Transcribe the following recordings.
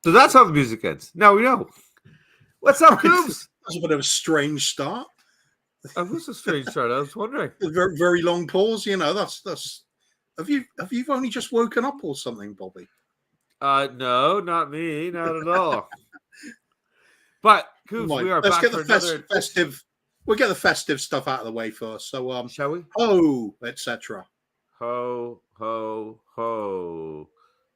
So that's how the music ends. Now we know. What's up, Coops? That's a bit of a strange start. That was a strange start. I was wondering. A very, very long pause. That's. Have you only just woken up or something, Bobby? No, not me, not at all. But Coops, we are Let's back get for the another festive. We'll get the festive stuff out of the way first. So, shall we? Ho, etc. Ho, ho, ho!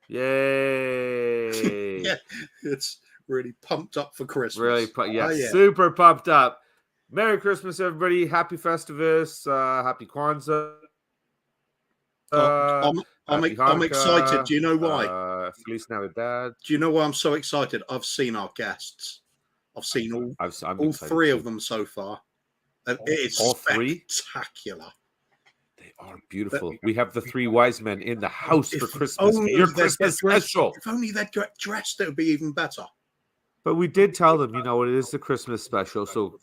Yay! Yeah, it's really pumped up for Christmas. Really, super pumped up. Merry Christmas, everybody! Happy Festivus! Happy Kwanzaa! I'm excited. Do you know why? Feliz Navidad. Do you know why I'm so excited? I've seen our guests. I've seen all three of them so far. And it's all spectacular. They are beautiful. We have the three wise men in the house for Christmas. Your Christmas special. If only they'd get dressed, it would be even better. But we did tell them, it is the Christmas special, so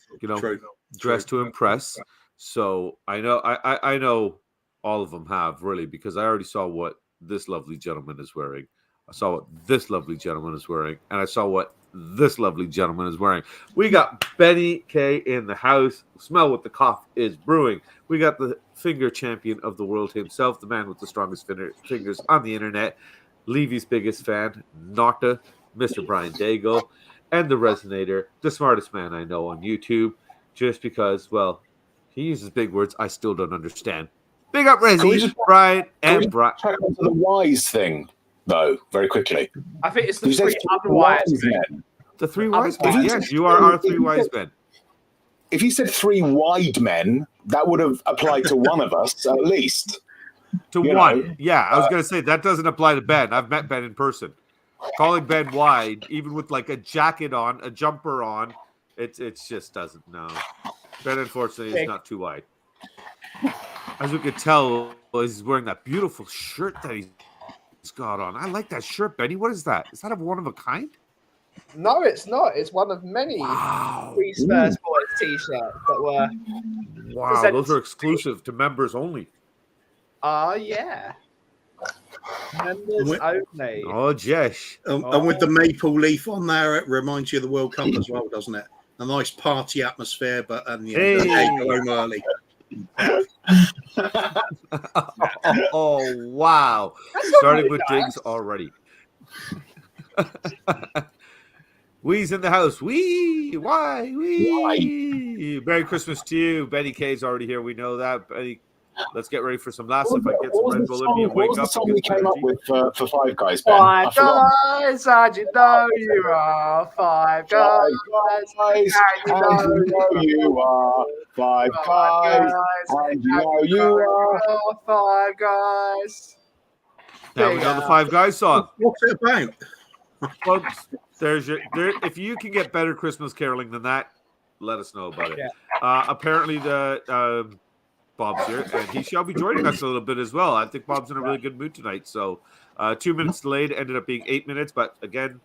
dress to impress. So I know all of them have really, because I already saw what this lovely gentleman is wearing. I saw what this lovely gentleman is wearing, and I saw what this lovely gentleman is wearing. We got Benny K in the house. Smell what the cough is brewing. We got the finger champion of the world himself, the man with the strongest fingers on the internet, Levy's biggest fan, Nocta, Mr. Brian Daigle, and the Resonator, the smartest man I know on YouTube, just because, well, he uses big words I still don't understand. Big up, Resi, Brian, and Brian. Check onto the wise thing, though, very quickly. I think it's the three other wise men. The three wise men. Yes, you are our three wise men. If you said three wide men, that would have applied to one of us, at least. To one. Yeah, I was going to say, that doesn't apply to Ben. I've met Ben in person. Calling Ben wide, even with like a jacket on, a jumper on, it just doesn't, no. Ben, unfortunately, is not too wide. As we could tell, he's wearing that beautiful shirt that he's got on. I like that shirt, Benny. What is that? Is that a one of a kind? No, it's not. It's one of many Free Spurs Boys t-shirts that were. Wow, those are exclusive to members only. Yeah. Members only. Oh, Jesh. And with the maple leaf on there, it reminds you of the World Cup as well, doesn't it? A nice party atmosphere, but they go home early. Oh, wow. Starting with digs already. We's in the house. Wee. Why? Merry Christmas to you. Benny K's already here. We know that. Benny, let's get ready for some laughs. If I get some Red Bull in me and wake up. What was the song we came up with for Five Guys, Ben? Five guys, and you know you are. Five guys, and you know you are. Five guys, and you know you are. Five guys. Now we know the Five Guys song. What's it about? Folks, if you can get better Christmas caroling than that, let us know about it. Yeah. Apparently, Bob's here, and he shall be joining us a little bit as well. I think Bob's in a really good mood tonight. So 2 minutes delayed, ended up being 8 minutes. But again,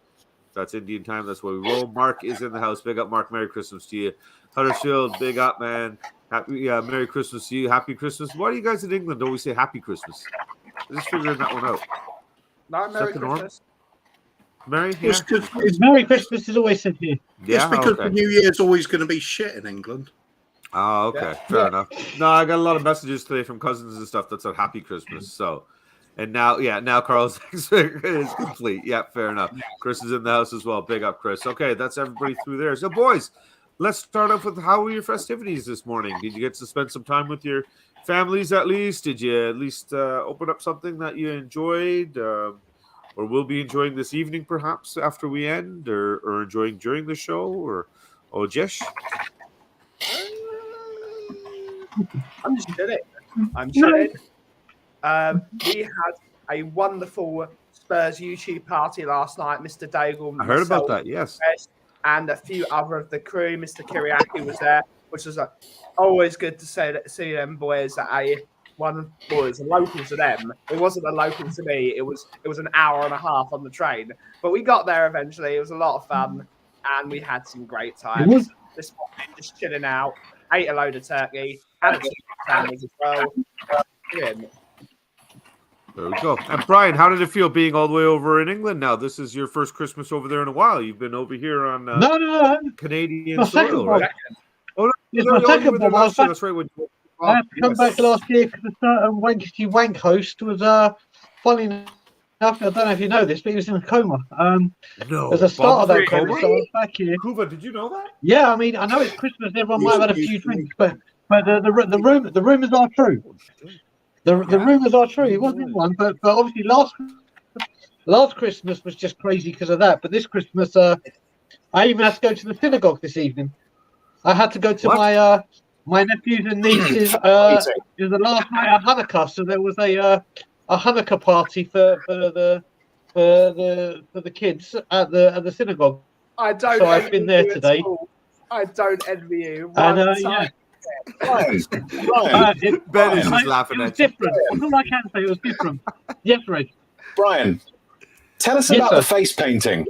that's Indian time. That's where we roll. Mark is in the house. Big up, Mark. Merry Christmas to you. Huddersfield, big up, man. Happy Merry Christmas to you. Happy Christmas. Why do you guys in England always say Happy Christmas? I'm just figuring that one out. No, Merry Christmas. Merry? Yeah. Merry Christmas is always said here. Yeah, it's because the New Year's always going to be shit in England. Oh, okay. Fair enough. No, I got a lot of messages today from cousins and stuff that said Happy Christmas. So, and now Carl's is complete. Yeah, fair enough. Chris is in the house as well. Big up, Chris. Okay, that's everybody through there. So, boys, let's start off with how were your festivities this morning? Did you get to spend some time with your families at least? Did you at least open up something that you enjoyed or will be enjoying this evening perhaps after we end or enjoying during the show? Or Jesh? I'm just kidding. We had a wonderful Spurs YouTube party last night. Mr. Daigle, I heard about that, yes. And a few other of the crew. Mr. Kiriaki was there, which was always good to see them boys at one was local to them. It wasn't a local to me. It was an hour and a half on the train. But we got there eventually. It was a lot of fun, and we had some great times. This morning, just chilling out. Ate a load of turkey. Had a sandwich as well. Brilliant. There we go. And Brian, how did it feel being all the way over in England now? This is your first Christmas over there in a while. You've been over here on No. Canadian My second soil, one. right? Oh, no, It's no, my you second were there one. last year. That's right. I had to come back last year because a certain wanky wank host was funny enough. I don't know if you know this, but he was in a coma. No, As a start of that coma? coma, so I was back here. Kuva, did you know that? Yeah, I mean, I know it's Christmas. Everyone might have had a few drinks, but the rumors are true. The rumors are true. He wasn't in one, but obviously last Christmas was just crazy because of that. But this Christmas, I even had to go to the synagogue this evening. I had to go to my nephews and nieces. It was the last night of Hanukkah, so there was a Hanukkah party for the kids at the synagogue. I don't. So I've been there today. I don't envy you. And yeah. Brian, Ben is just laughing it was at you. different. That's all I can say. It was different. Yes, Ray. Brian, tell us Yes, about sir. the face painting.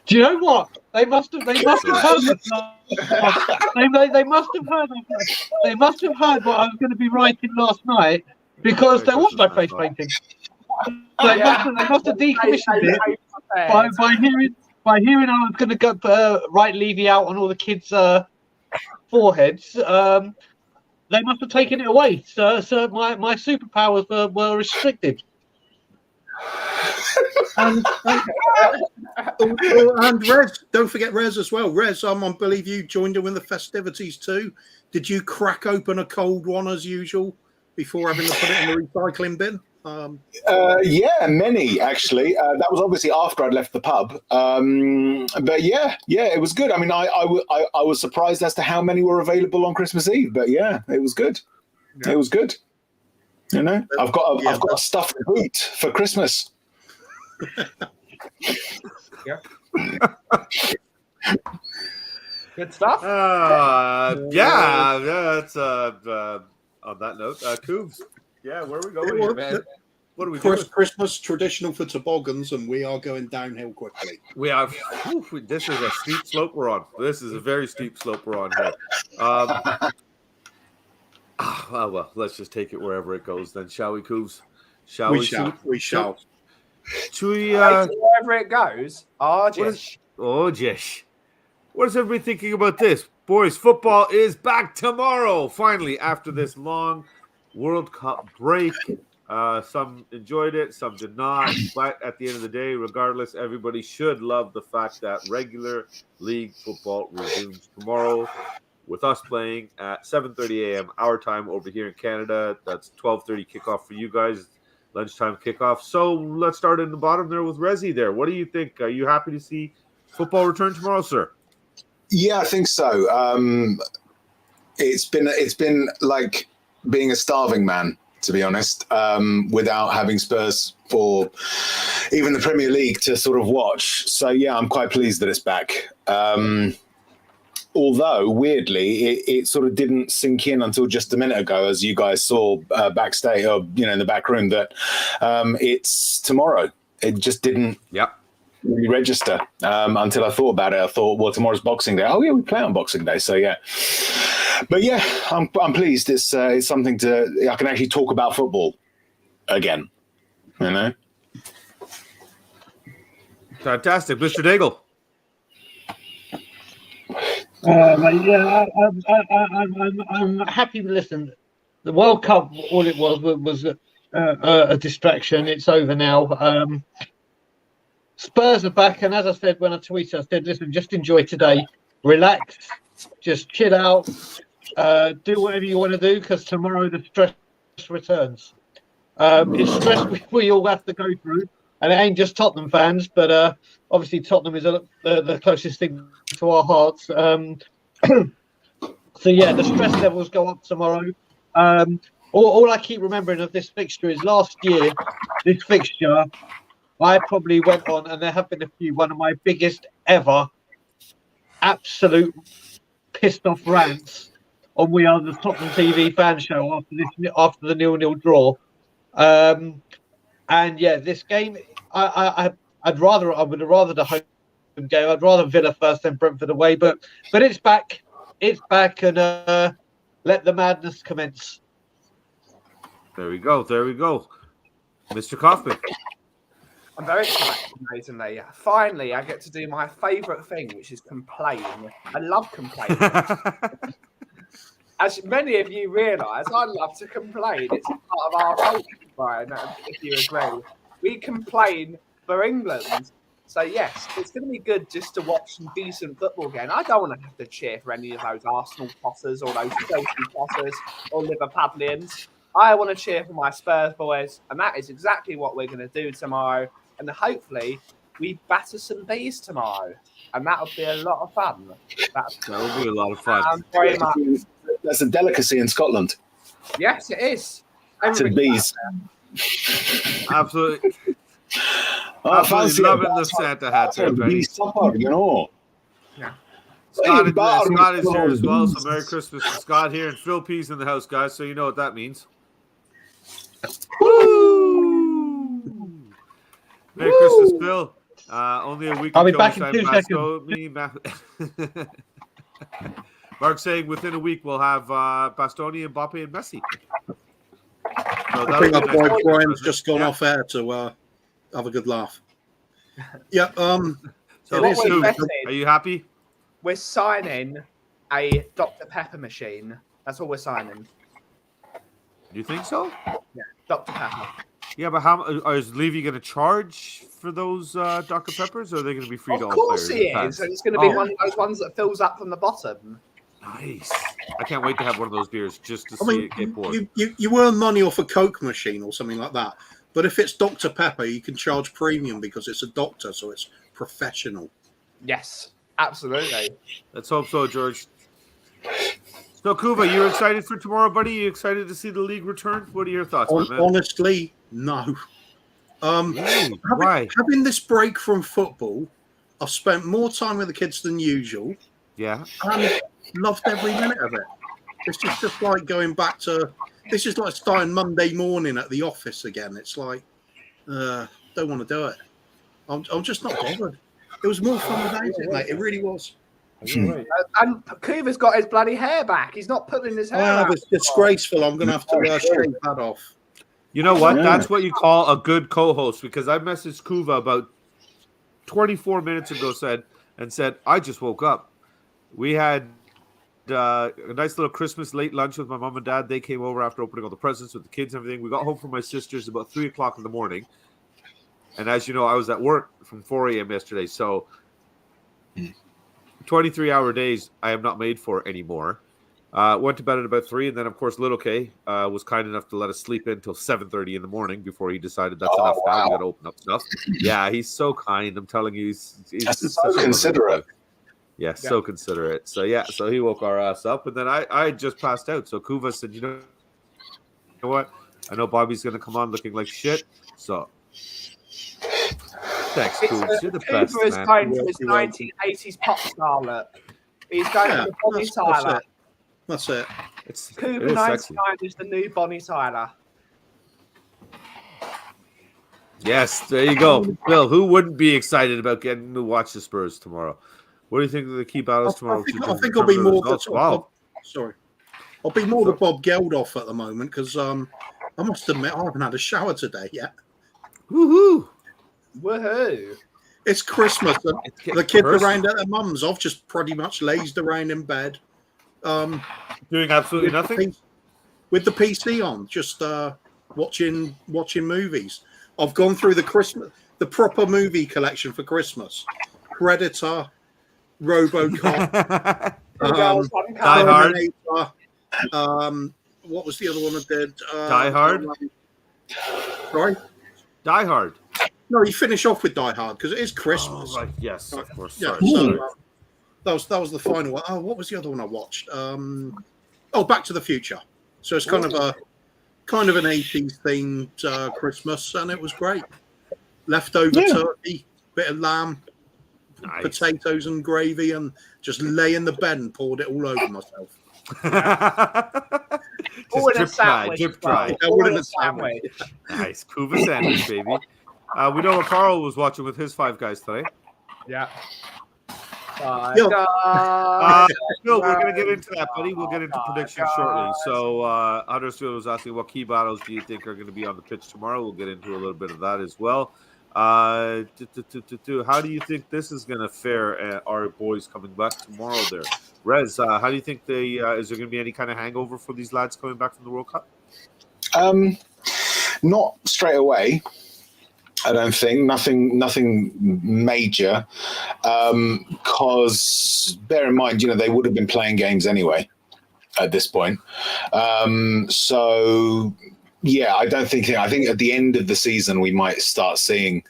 Do you know what? They must have heard it. They must have heard. They must have heard what I was going to be writing last night because there was no face painting. They must have decommissioned it by hearing I was going to go write Levy out on all the kids' foreheads. They must have taken it away. So my superpowers were restricted. And Rez, don't forget Rez as well. Rez, I believe you joined in with the festivities too. Did you crack open a cold one as usual before having to put it in the recycling bin? Yeah, many actually. That was obviously after I'd left the pub. But yeah, it was good. I mean, I was surprised as to how many were available on Christmas Eve. But yeah, it was good. Yeah. It was good. You know, I've got a stuffed boot for Christmas. Yeah. Good stuff. That's on that note, Coobs. Yeah, where are we going here, man? What are we doing? Christmas traditional for toboggans, and we are going downhill quickly. We have. This is a steep slope we're on. This is a very steep slope we're on here. Well, let's just take it wherever it goes then, shall we, Coobs? We shall. Should we, wherever it goes. Jesh. What is everybody thinking about this? Boys, football is back tomorrow, finally, after this long World Cup break. Some enjoyed it, some did not. But at the end of the day, regardless, everybody should love the fact that regular league football resumes tomorrow, with us playing at 7:30 a.m. our time over here in Canada. That's 12:30 kickoff for you guys, lunchtime kickoff. So let's start in the bottom there with Rezi there. What do you think? Are you happy to see football return tomorrow, sir? Yeah, I think so. It's been like being a starving man, to be honest, without having Spurs for even the Premier League to sort of watch. So yeah, I'm quite pleased that it's back. Although, weirdly, it sort of didn't sink in until just a minute ago, as you guys saw backstage, or in the back room, that it's tomorrow. It just didn't really register until I thought about it. I thought, well, tomorrow's Boxing Day. Oh yeah, we play on Boxing Day, so yeah. But yeah, I'm pleased. It's something I can actually talk about football again. You know, fantastic, Mr. Daigle. Yeah, I'm happy to listen. The World Cup, all it was a distraction. It's over now. Spurs are back, and as I said when I tweeted, I said, listen, just enjoy today, relax, just chill out, do whatever you want to do, because tomorrow the stress returns. It's stress we all have to go through, and it ain't just Tottenham fans, but obviously Tottenham is the closest thing to our hearts. So yeah, the stress levels go up tomorrow. All I keep remembering of this fixture is last year, this fixture, I probably went on, and there have been a few, one of my biggest ever absolute pissed off rants on We Are the Tottenham TV fan show after the 0-0 draw. And yeah, this game, I would have rather the home game. I'd rather Villa first than Brentford away, but it's back. It's back, and let the madness commence. There we go. Mr. Kaufman. I'm very excited, amazingly. Finally, I get to do my favourite thing, which is complain. I love complaining. As many of you realise, I love to complain. It's a part of our culture, Brian, if you agree. We complain for England. So, yes, it's going to be good just to watch some decent football again. I don't want to have to cheer for any of those Arsenal tossers or those Chelsea tossers or Liverpudlians. I want to cheer for my Spurs boys, and that is exactly what we're going to do tomorrow. And hopefully, we batter some bees tomorrow, and that'll be a lot of fun. That'll be a lot of fun. Very much. That's a delicacy in Scotland. Yes, it is. To bees. Absolutely. Fancy loving the Santa hat there, Benny. Supper, you know. Yeah. Scott is here as well, so Merry Christmas to Scott here, and Phil P's in the house, guys, so you know what that means. Woo! Merry Christmas, Phil. Only a week I'll be ago, back in 2 seconds. Mark's saying within a week we'll have Bastoni, Mbappe, and Messi. So I think our boy Brian's just gone off air to have a good laugh. Yeah. So are you happy? We're signing a Dr. Pepper machine. That's all we're signing. You think so? Yeah, Dr. Pepper. Yeah, but how is Levy going to charge for those Dr. Peppers, or are they going to be free to all Of course players? he is. And it's going to be one of those ones that fills up from the bottom. Nice. I can't wait to have one of those beers just to see it get poured. You earn money off a Coke machine or something like that. But if it's Dr. Pepper, you can charge premium because it's a doctor, so it's professional. Yes, absolutely. Let's hope so, George. So, Kuva, you excited for tomorrow, buddy? You excited to see the league return? What are your thoughts, man? Honestly, no. Why? Having this break from football, I've spent more time with the kids than usual. Yeah. And loved every minute of it. It's just like going back to... This is like starting Monday morning at the office again. It's like, don't want to do it. I'm just not bothered. It was more fun without it, mate. It really was. And Kuva's got his bloody hair back. He's not putting his hair out. It's disgraceful. I'm going to have to shave that off. You know what? Yeah. That's what you call a good co-host, because I messaged Kuva about 24 minutes ago said, I just woke up. We had a nice little Christmas late lunch with my mom and dad. They came over after opening all the presents with the kids and everything. We got home from my sister's about 3 o'clock in the morning. And as you know, I was at work from 4 a.m. yesterday. So 23-hour days I am not made for anymore. Went to bed at about 3. And then, of course, little K was kind enough to let us sleep in until 7:30 in the morning before he decided that's enough now. We got to open up stuff. Yeah, he's so kind. I'm telling you, he's so considerate. Yeah, so considerate. So, yeah, so he woke our ass up. And then I just passed out. So Kuva said, you know what? I know Bobby's going to come on looking like shit. So, thanks, Kuva. You're the best, Kuva is going for his 1980s pop star look. He's going for Bonnie Tyler. That's it. Kuva 99 is the new Bonnie Tyler. Yes, there you go. Bill, who wouldn't be excited about getting to watch the Spurs tomorrow? What do you think of the key battles tomorrow? I think I'll be more I'll be more the Bob Geldof at the moment because I must admit I haven't had a shower today yet. Woohoo! Woohoo! It's Christmas. The kids are around at their mums. I've just pretty much lazed around in bed. Doing absolutely nothing? With the PC on, just watching movies. I've gone through the proper movie collection for Christmas. Predator, RoboCop, Die Hard. What was the other one I did? Die Hard. Sorry? Die Hard. No, you finish off with Die Hard because it is Christmas. Oh, right. Yes, of course. Yeah, sorry. So, that was the final one. Oh, what was the other one I watched? Back to the Future. So it's kind of an 80s themed Christmas, and it was great. Leftover turkey, bit of lamb, potatoes and gravy, and just lay in the bed and poured it all over myself. All in a sandwich. Drip dry. All in a sandwich. Nice. Kuva sandwich, baby. We know what Carl was watching with his 5 guys today. Yeah. Yo. No, we're going to get into that, buddy. We'll get into predictions shortly. So, Huddersfield was asking what key battles do you think are going to be on the pitch tomorrow? We'll get into a little bit of that as well. How do you think this is going to fare? Our boys coming back tomorrow there. Rez, how do you think is there going to be any kind of hangover for these lads coming back from the World Cup? Not straight away. I don't think nothing major, because bear in mind, they would have been playing games anyway at this point. So yeah, I think at the end of the season we might start seeing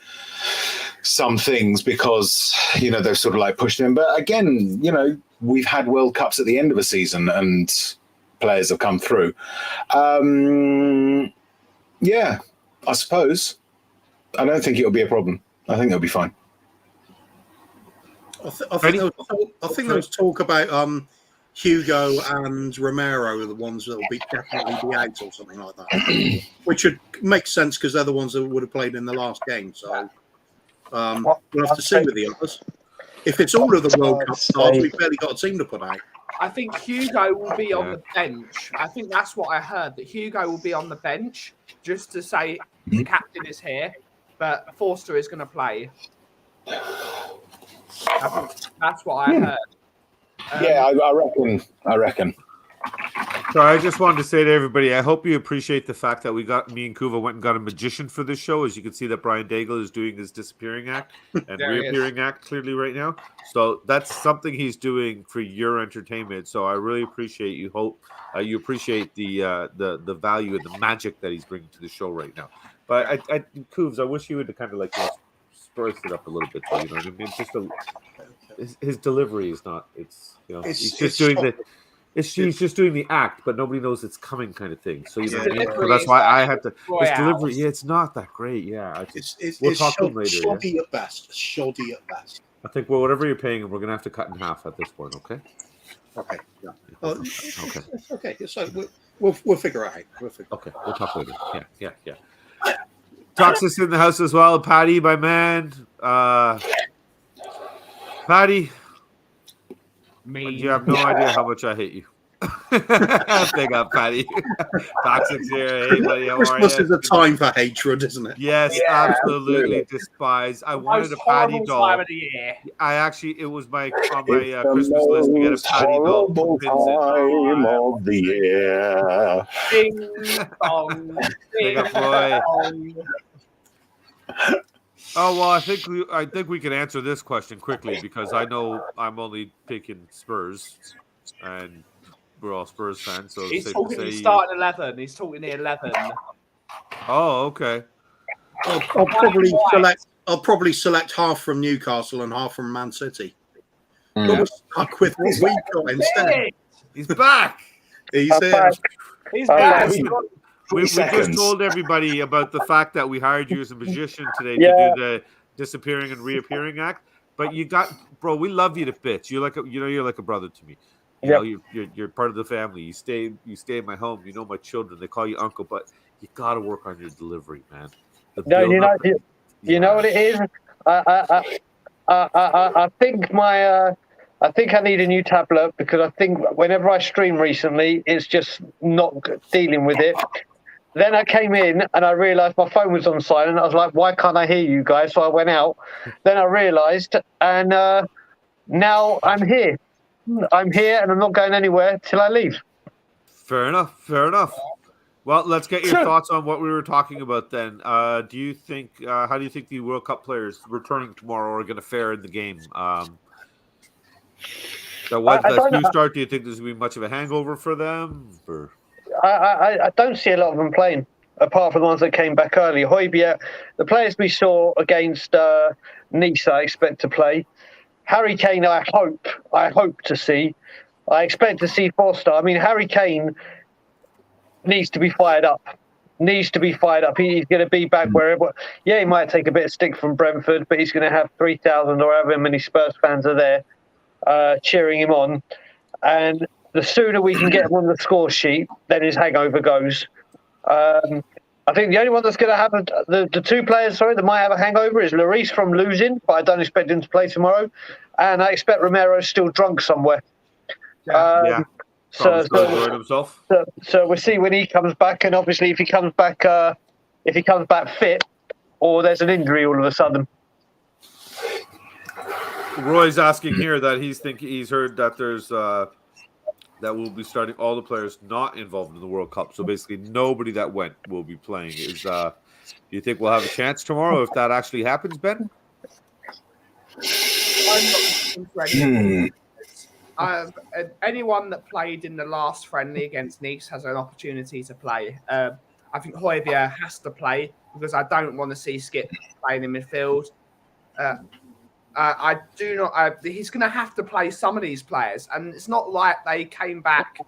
some things because they've sort of like pushed in. But again, we've had World Cups at the end of a season and players have come through. Yeah, I suppose. I don't think it'll be a problem. I think it'll be fine. I think there was talk about Hugo and Romero are the ones that will definitely be out or something like that, which would make sense because they're the ones that would have played in the last game. So we'll have to see with the others. If it's all of the World Cup stars, we've barely got a team to put out. I think Hugo will be on the bench. I think that's what I heard, that Hugo will be on the bench just to say the captain is here, but Forster is going to play. I think that's what I heard. Yeah, I reckon. So I just wanted to say to everybody, I hope you appreciate the fact that me and Kuva went and got a magician for this show. As you can see that Brian Daigle is doing his disappearing act and reappearing act clearly right now. So that's something he's doing for your entertainment. So I really appreciate you. Hope you appreciate the value and the magic that he's bringing to the show right now. But Kuvs, I wish you would kind of spruce it up a little bit. Though, you know what I mean? His delivery is not. He's just doing the. He's just doing the act, but nobody knows it's coming, kind of thing. So so that's why I had to. His delivery, it's not that great. Yeah, we'll talk to him later. Shoddy at best. Shoddy at best. I think whatever you're paying him, we're gonna have to cut in half at this point. Okay. Okay. Yeah. Okay. Okay. So we'll figure it out. Okay. We'll talk later. Yeah. Toxis in the house as well. Patty, my man. Patty. You have no idea how much I hate you. Big up, Patty. Toxic's here. Hey, buddy, how Christmas are you? is a time for hatred, isn't it? Yes, absolutely despise. I wanted a Patty doll. Time of the year. It was on my Christmas list to get a Patty doll. Time of the year. Ding dong. Big up, boy. Oh well, I think we can answer this question quickly because I know I'm only picking Spurs, and we're all Spurs fans. So he's starting 11. He's talking the 11. Oh, okay. I'll probably select half from Newcastle and half from Man City. But we're stuck with what we got instead. He's back. He's here. He's back. We just told everybody about the fact that we hired you as a magician today to do the disappearing and reappearing act. But bro, we love you to bits. You're like a brother to me. You know, you're part of the family. You stay in my home. You know my children. They call you uncle, but you got to work on your delivery, man. You know what it is. I think I think I need a new tablet because I think whenever I stream recently, it's just not dealing with it. Then I came in and I realised my phone was on silent. I was like, why can't I hear you guys? So I went out. Then I realised, and now I'm here. I'm here and I'm not going anywhere till I leave. Fair enough. Well, let's get your thoughts on what we were talking about then. How do you think the World Cup players returning tomorrow are going to fare in the game? New start, do you think there's going to be much of a hangover for them? Or? I don't see a lot of them playing, apart from the ones that came back early. Højbjerg, the players we saw against Nice, I expect to play. Harry Kane, I hope to see. I expect to see Forster. I mean, Harry Kane needs to be fired up. He's going to be back wherever. Yeah, he might take a bit of stick from Brentford, but he's going to have 3,000 or however many Spurs fans are there cheering him on. And the sooner we can get him on the score sheet, then his hangover goes. I think the only one that's going to have the two players, that might have a hangover is Lloris from losing, but I don't expect him to play tomorrow, and I expect Romero's still drunk somewhere. Yeah. Probably still enjoying himself. So we'll see when he comes back, and obviously if he comes back fit, or there's an injury all of a sudden. Roy's asking here that he's heard that there's that we'll be starting all the players not involved in the World Cup. So basically, nobody that went will be playing. Do you think we'll have a chance tomorrow if that actually happens, Ben? Anyone that played in the last friendly against Nice has an opportunity to play. I think Højbjerg has to play because I don't want to see Skip playing in midfield. I do not. He's going to have to play some of these players, and it's not like they came back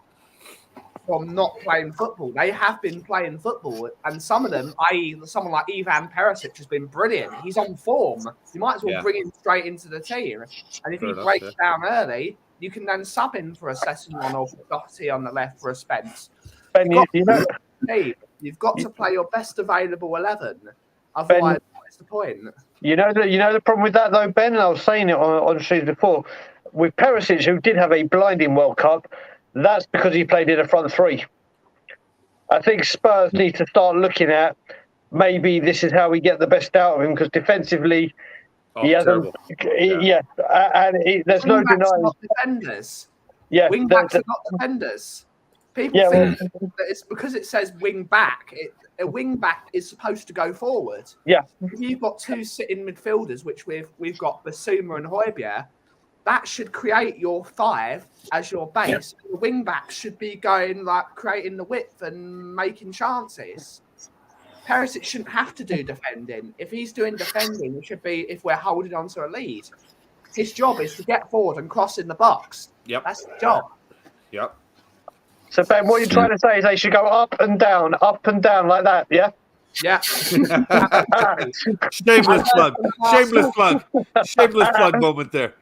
from not playing football. They have been playing football, and some of them, i.e., someone like Ivan Perisic, has been brilliant. He's on form. You might as well bring him straight into the team, and if he breaks down early, you can then sub in for a Sessignon or Doherty on the left for a Spence. You've got to play your best available 11. Otherwise, what's the point? You know the problem with that though, Ben, and I was saying it on streams before, with Perisic, who did have a blinding World Cup, that's because he played in a front three. I think Spurs need to start looking at maybe this is how we get the best out of him, because defensively he hasn't. There's no denying. Not defenders. Yeah, wing backs are not defenders. People think that it's because it says wing back. A wing back is supposed to go forward. Yeah. If you've got two sitting midfielders, which we've got Basuma and Højbjerg, that should create your five as your base. Yeah. The wing backs should be going creating the width and making chances. Perisic shouldn't have to do defending. If he's doing defending, it should be if we're holding on to a lead. His job is to get forward and cross in the box. Yep. That's the job. Yep. So, Ben, what you're trying to say is they should go up and down like that, yeah? Yeah. Shameless plug. Shameless plug moment there.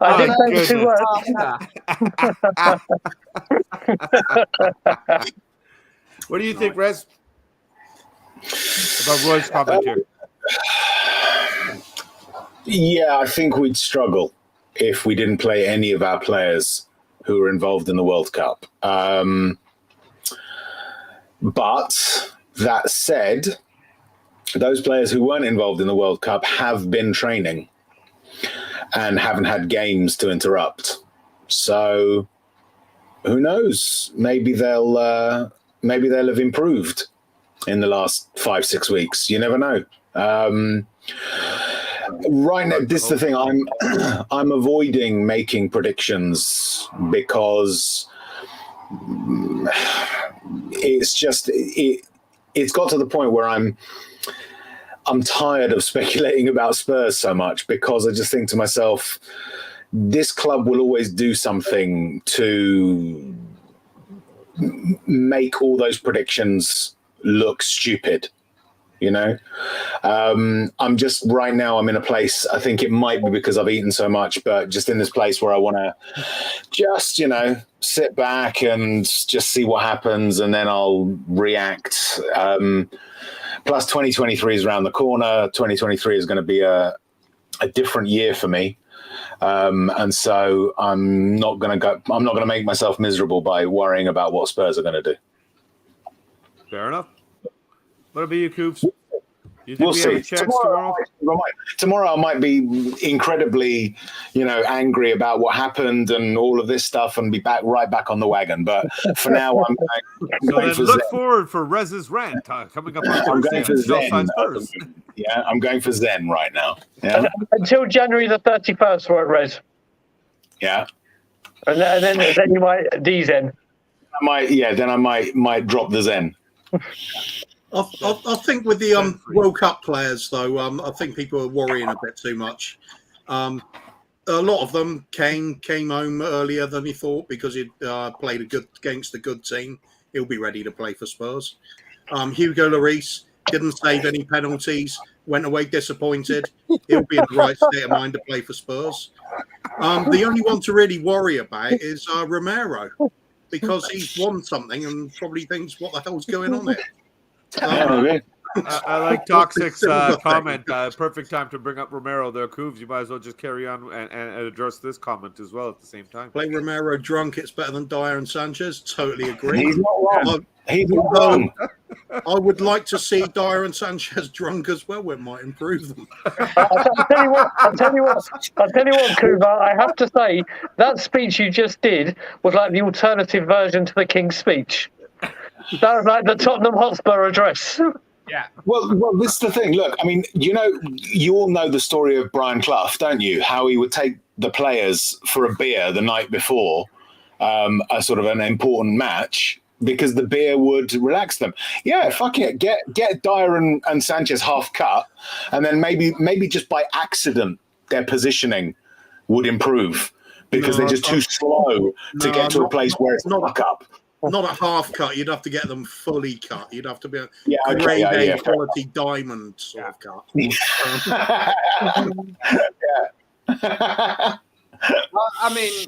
I didn't say the 2 words. What do you think, Rez? About Roy's comment here. Yeah, I think we'd struggle if we didn't play any of our players who were involved in the World Cup. But that said, those players who weren't involved in the World Cup have been training and haven't had games to interrupt. So who knows? Maybe they'll have improved in the last 5-6 weeks. You never know. Right now, this is the thing. I'm avoiding making predictions because it's just it's got to the point where I'm tired of speculating about Spurs so much, because I just think to myself, this club will always do something to make all those predictions look stupid. You know, I'm just right now, I'm in a place, I think it might be because I've eaten so much, but just in this place where I want to just, sit back and just see what happens, and then I'll react. Plus 2023 is around the corner. 2023 is going to be a different year for me. And so I'm not going to make myself miserable by worrying about what Spurs are going to do. Fair enough. What about you, Coops? You think we'll we see. have a chance tomorrow? Tomorrow I might be incredibly, angry about what happened and all of this stuff, and be right back on the wagon. But for now, I'm going for look forward for Rez's rant coming up on Thursday. Yeah, I'm going for Zen right now. Yeah. Until January the 31st, we're at Rez. Yeah. And then you might D-Zen. I might drop the Zen. I think with the World Cup players, though, I think people are worrying a bit too much. A lot of them came home earlier than he thought because he'd played against a good team. He'll be ready to play for Spurs. Hugo Lloris didn't save any penalties, went away disappointed. He'll be in the right state of mind to play for Spurs. The only one to really worry about is Romero, because he's won something and probably thinks, what the hell's going on here? I like Toxic's comment. Perfect time to bring up Romero there, Cooves. You might as well just carry on and address this comment as well at the same time. Play Romero drunk. It's better than Dyer and Sanchez. Totally agree. He's not wrong. He's not wrong. I would like to see Dyer and Sanchez drunk as well. It might improve them. I'll tell you what, Kuba. I have to say that speech you just did was like the alternative version to the King's speech. That was like the Tottenham Hotspur address. Yeah. Well, this is the thing. Look, I mean, you all know the story of Brian Clough, don't you? How he would take the players for a beer the night before a sort of an important match because the beer would relax them. Yeah, fuck it. Get Dyer and Sanchez half cut, and then maybe just by accident their positioning would improve because they're just too slow to get to a place where it's not up. Not a half cut. You'd have to get them fully cut. You'd have to be a grade A quality diamond sort of cut. I mean,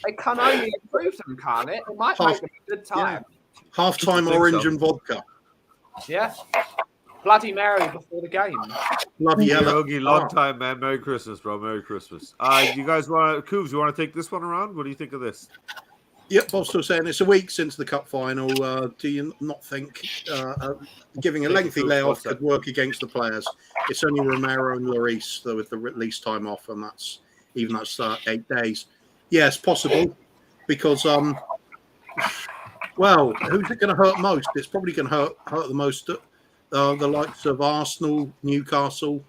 it can only improve them, can't it? It might make them a good time. Yeah. Half-time orange and vodka. Yeah. Bloody Mary before the game. Bloody hell. Yogi, long time, man. Merry Christmas, bro. Merry Christmas. You guys want to, Cooves, you want to take this one around? What do you think of this? Yep, Bob's still saying it's a week since the cup final. Do you not think giving a lengthy layoff could work against the players? It's only Romero and Lloris with the least time off, and that's 8 days. Yes, possible, because well, who's it going to hurt most? It's probably going to hurt the most the likes of Arsenal, Newcastle.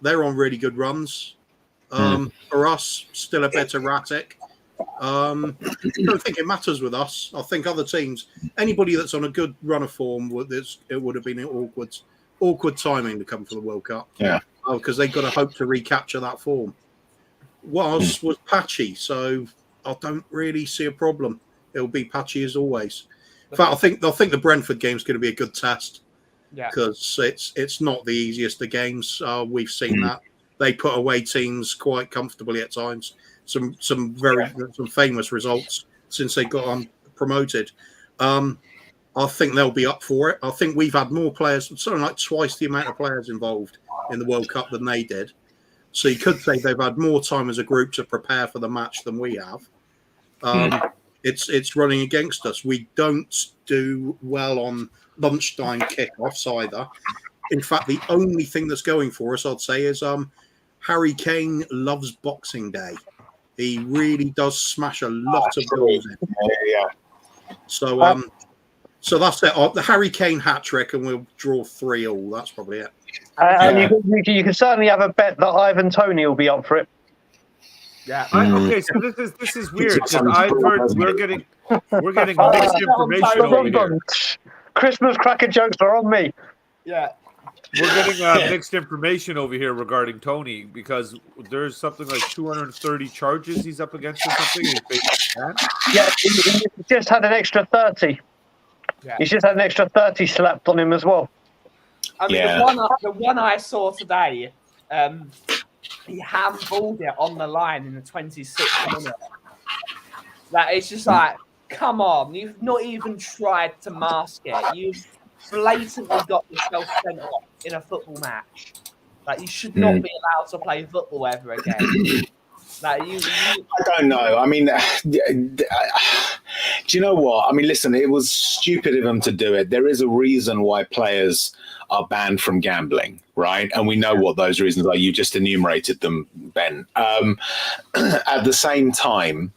They're on really good runs. For us, still a bit erratic. I don't think it matters with us. I think other teams, anybody that's on a good run of form, it would have been an awkward timing to come for the World Cup. Yeah, because they've got to hope to recapture that form. Was patchy, so I don't really see a problem. It'll be patchy as always. In fact, I think the Brentford game's going to be a good test. Yeah, because it's not the easiest of games. We've seen that they put away teams quite comfortably at times. Some famous results since they got promoted. I think they'll be up for it. I think we've had more players, something like twice the amount of players involved in the World Cup than they did. So you could say they've had more time as a group to prepare for the match than we have. It's running against us. We don't do well on lunchtime kickoffs either. In fact, the only thing that's going for us, I'd say, is Harry Kane loves Boxing Day. He really does smash a lot of goals in. Yeah. So that's it. The Harry Kane hat trick, and we'll draw 3-3. That's probably it. And you can certainly have a bet that Ivan Toney will be up for it. Yeah. Okay, so this is weird because I've heard we're getting mixed information over here. Christmas cracker jokes are on me. Yeah. We're getting mixed information over here regarding Tony because there's something like 230 charges he's up against or something. Yeah, he just had an extra 30. Yeah. He's just had an extra 30 slapped on him as well. I mean, the one I saw today, he handballed it on the line in the 26th minute. Like, it's just like, come on, you've not even tried to mask it. You've blatantly got yourself sent off in a football match. Like, you should not be allowed to play football ever again. Like, I don't know. I mean, do you know what? I mean, listen, it was stupid of them to do it. There is a reason why players are banned from gambling, right? And we know what those reasons are. You just enumerated them, Ben. At the same time,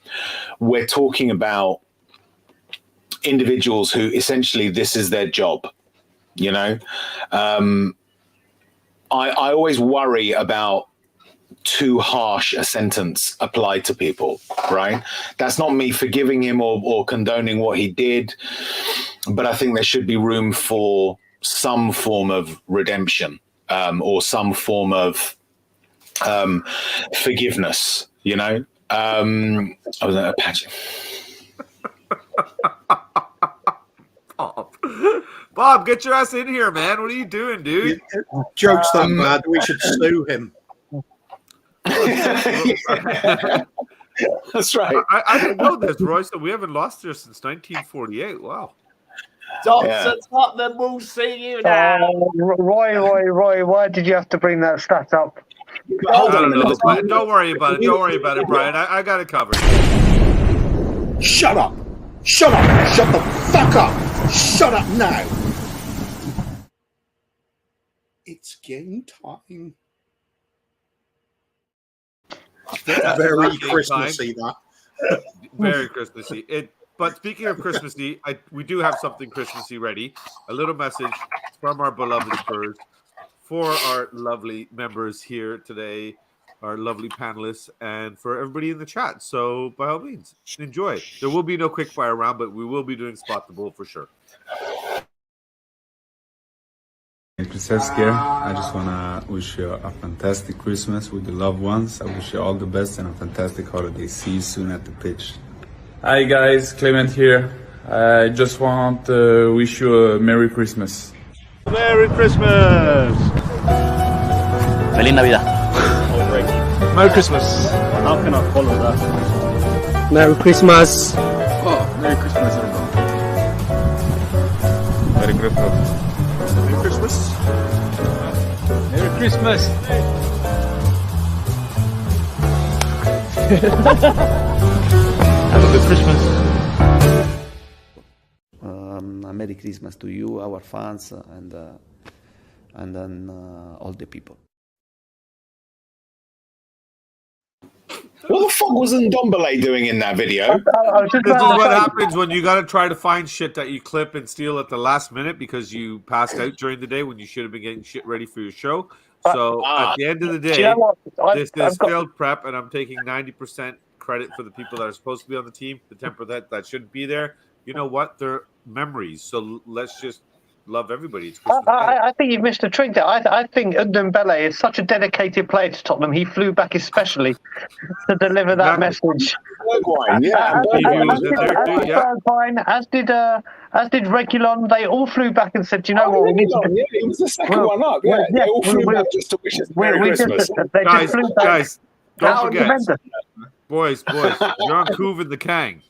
we're talking about individuals who essentially this is their job, you know? I always worry about too harsh a sentence applied to people, right? That's not me forgiving him or condoning what he did, but I think there should be room for some form of redemption or some form of forgiveness, you know? I was at a patch. Bob, get your ass in here, man. What are you doing, dude? Joke's that bad. We should sue him. That's right. I didn't know this, Roy. So we haven't lost here since 1948. Wow. Dr. Tottenham will see you now. Roy, why did you have to bring that stat up? I don't know. But don't worry about it. Don't worry about it, Brian. I got it covered. Shut up! Shut up! Shut the fuck up! Shut up now! It's game time. Very Christmassy, that. Very Christmassy. But speaking of Christmassy, we do have something Christmassy ready. A little message from our beloved Spurs for our lovely members here today, our lovely panelists, and for everybody in the chat. So by all means, enjoy. There will be no quickfire round, but we will be doing Spot the Bull for sure. Princess here. I just want to wish you a fantastic Christmas with your loved ones. I wish you all the best and a fantastic holiday. See you soon at the pitch. Hi guys, Clement here. I just want to wish you a Merry Christmas. Merry Christmas! Feliz Navidad. Merry Christmas. How can I follow that? Merry Christmas. Oh, Merry Christmas everyone. Merry Christmas. Merry Christmas. Merry Christmas. Have a good Christmas. A Merry Christmas to you, our fans, and then all the people. What the fuck was Ndombele doing in that video? This is what happens when you got to try to find shit that you clip and steal at the last minute because you passed out during the day when you should have been getting shit ready for your show. So at the end of the day, this is failed prep, and I'm taking 90% credit for the people that are supposed to be on the team. The 10% that shouldn't be there. You know what? They're memories. So let's just love everybody. It's Christmas I think you've missed a trick there. I think Ndombele is such a dedicated player to Tottenham. He flew back especially to deliver that message. As did Reguilon. They all flew back and said, "You know what? We need to." He was the second one up. Yeah, they all flew back just to wish us Merry Christmas. Guys, don't forget, boys, you're on Kuva the Kang.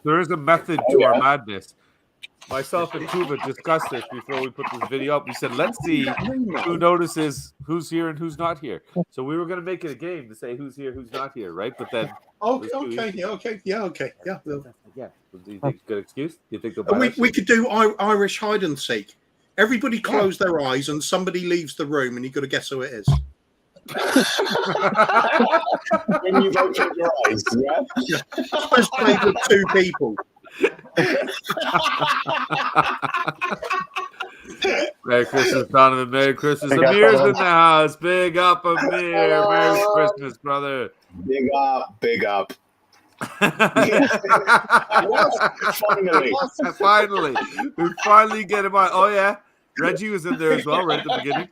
There is a method to our madness. Myself and Kuva discussed this before we put this video up. We said, let's see who notices who's here and who's not here. So we were going to make it a game to say who's here, who's not here, right? But then... Okay. Do you think it's a good excuse? Do you think we could do Irish hide and seek. Everybody close their eyes and somebody leaves the room and you've got to guess who it is. When you open your eyes, yeah? Let's play with two people. Merry Christmas, Donovan. Merry Christmas. Amir's in the house. Big up, Amir. Merry Christmas, brother. Big up. Finally. We finally get him on. Oh, yeah. Reggie was in there as well, right at the beginning.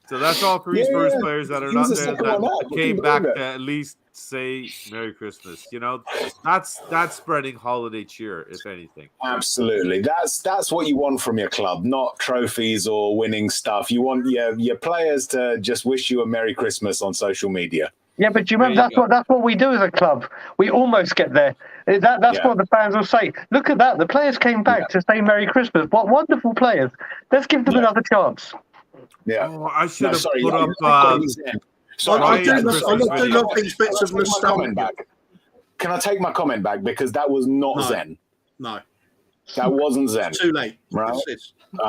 So that's all three Spurs players that are not there that came back to at least say Merry Christmas. You know, that's spreading holiday cheer, if anything. Absolutely. That's what you want from your club, not trophies or winning stuff. You want your players to just wish you a Merry Christmas on social media. Yeah, but do you remember that's what we do as a club. We almost get there. That's what the fans will say. Look at that. The players came back to say Merry Christmas. What wonderful players. Let's give them another chance. Yeah. Oh, I should have put up. I do love these bits of nostalgia. Can I take my comment back? Because that was not Zen. No. That wasn't Zen. It's too late. Right? It's going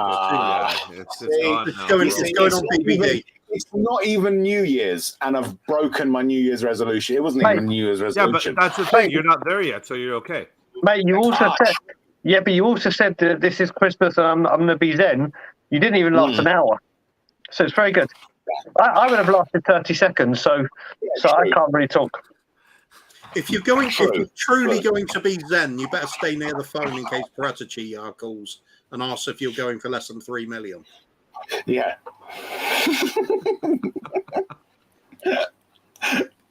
on DVD. It's not even New Year's, and I've broken my New Year's resolution. It wasn't even a New Year's resolution. Yeah, but that's the thing. You're not there yet, so you're okay. Mate, you also said... Yeah, but you also said that this is Christmas and I'm going to be Zen. You didn't even last an hour. So it's very good. I would have lasted 30 seconds, so I can't really talk. If you're truly going to be Zen, you better stay near the phone in case Paratici calls and asks if you're going for less than 3 million. Yeah.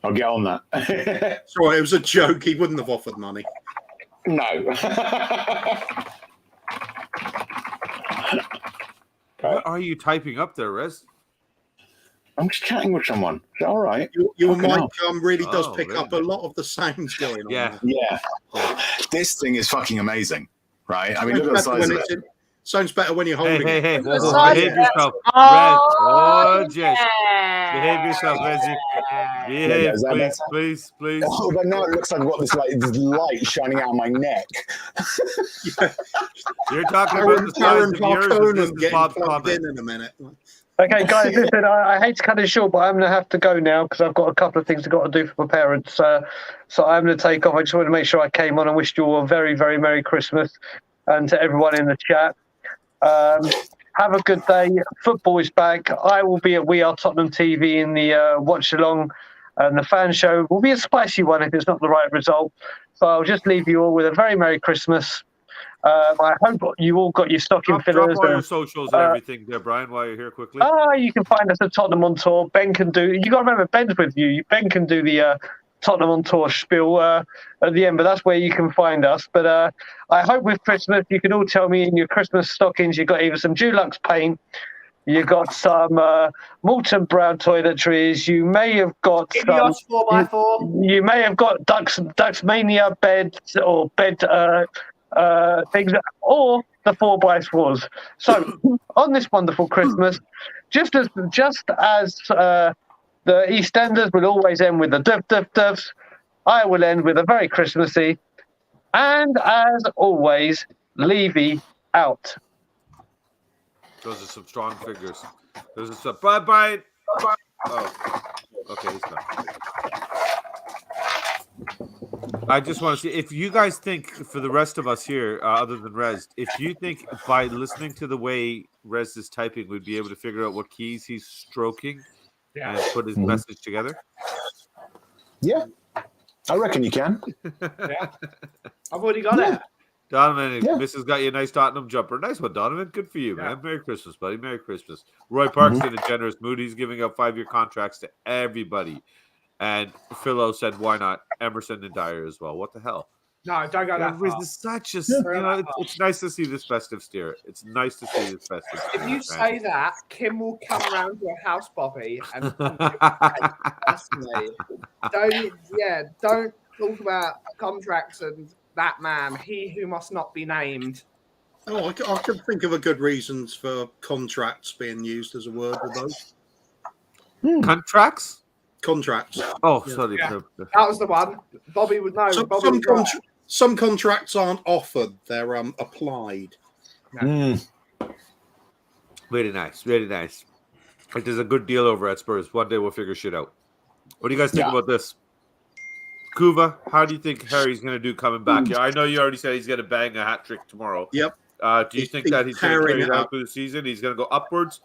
I'll get on that. Sorry, it was a joke. He wouldn't have offered money. No. What are you typing up there, Rez? I'm just chatting with someone. Is that all right? Your mic really does pick up a lot of the sounds going on. Yeah. This thing is fucking amazing, right? I mean, look at the Sounds better size when of it's it. in- Sounds better when you're holding it. Hey, The whoa, size behave of yourself. that- Red. Oh, Yes. Behave yourself, Reggie. There you Behave, go. Is that please, better? please, please. Oh, but now it looks like I've got this light shining out of my neck. You're talking about the size Aaron of yours. Or this Harkonnen is getting Bob's plugged comment. in a minute. Okay, guys, listen, I hate to cut it short, but I'm going to have to go now because I've got a couple of things I've got to do for my parents. So I'm going to take off. I just wanted to make sure I came on and wished you all a very, very Merry Christmas, and to everyone in the chat. Have a good day. Football is back. I will be at We Are Tottenham TV in the watch-along, and the fan show will be a spicy one if it's not the right result. So I'll just leave you all with a very Merry Christmas. I hope you all got your stocking Drop fillers. all your socials and everything there, Brian, while you're here quickly. You can find us at Tottenham on Tour. Ben can do. You got to remember, Ben's with you. Ben can do the Tottenham on Tour spiel at the end, but that's where you can find us. But I hope with Christmas, you can all tell me in your Christmas stockings you got either some Dulux paint, you got some Molten Brown toiletries. You may have got some. Ineos 4x4. You may have got Ducks Mania beds or bed things, or the 4x4s. So on this wonderful Christmas, just as the EastEnders will always end with the duff, I will end with a very Christmassy, and as always, Levy out. Those are some strong figures. Those are some. Bye, Brian. Oh, okay, he's done. I just want to see if you guys think, for the rest of us here, other than Rez, if you think by listening to the way Rez is typing, we'd be able to figure out what keys he's stroking and put his message together. Yeah, I reckon you can. Yeah. I've already got it. Donovan, Mrs. got you a nice Tottenham jumper. Nice one, Donovan. Good for you, man. Merry Christmas, buddy. Merry Christmas. Roy Park's in a generous mood. He's giving out 5-year contracts to everybody. And Philo said, why not Emerson and Dyer as well? What the hell? No, don't go that far. It's such a, it's nice to see this festive steer. It's nice to see this festive steer. If you say that, Kim will come around to your house, Bobby, and personally. Don't talk about contracts and that man, he who must not be named. Oh, I can think of a good reasons for contracts being used as a word with those. Contracts? Contracts. Oh, sorry. Yeah, that was the one. Bobby would know. Some contracts aren't offered; they're applied. Very nice, very nice. Like, there's a good deal over at Spurs. One day we'll figure shit out. What do you guys think about this? Kuva, how do you think Harry's going to do coming back? Yeah, I know you already said he's going to bang a hat trick tomorrow. Yep. Do you think that he's going to carry it out through the season? He's going to go upwards?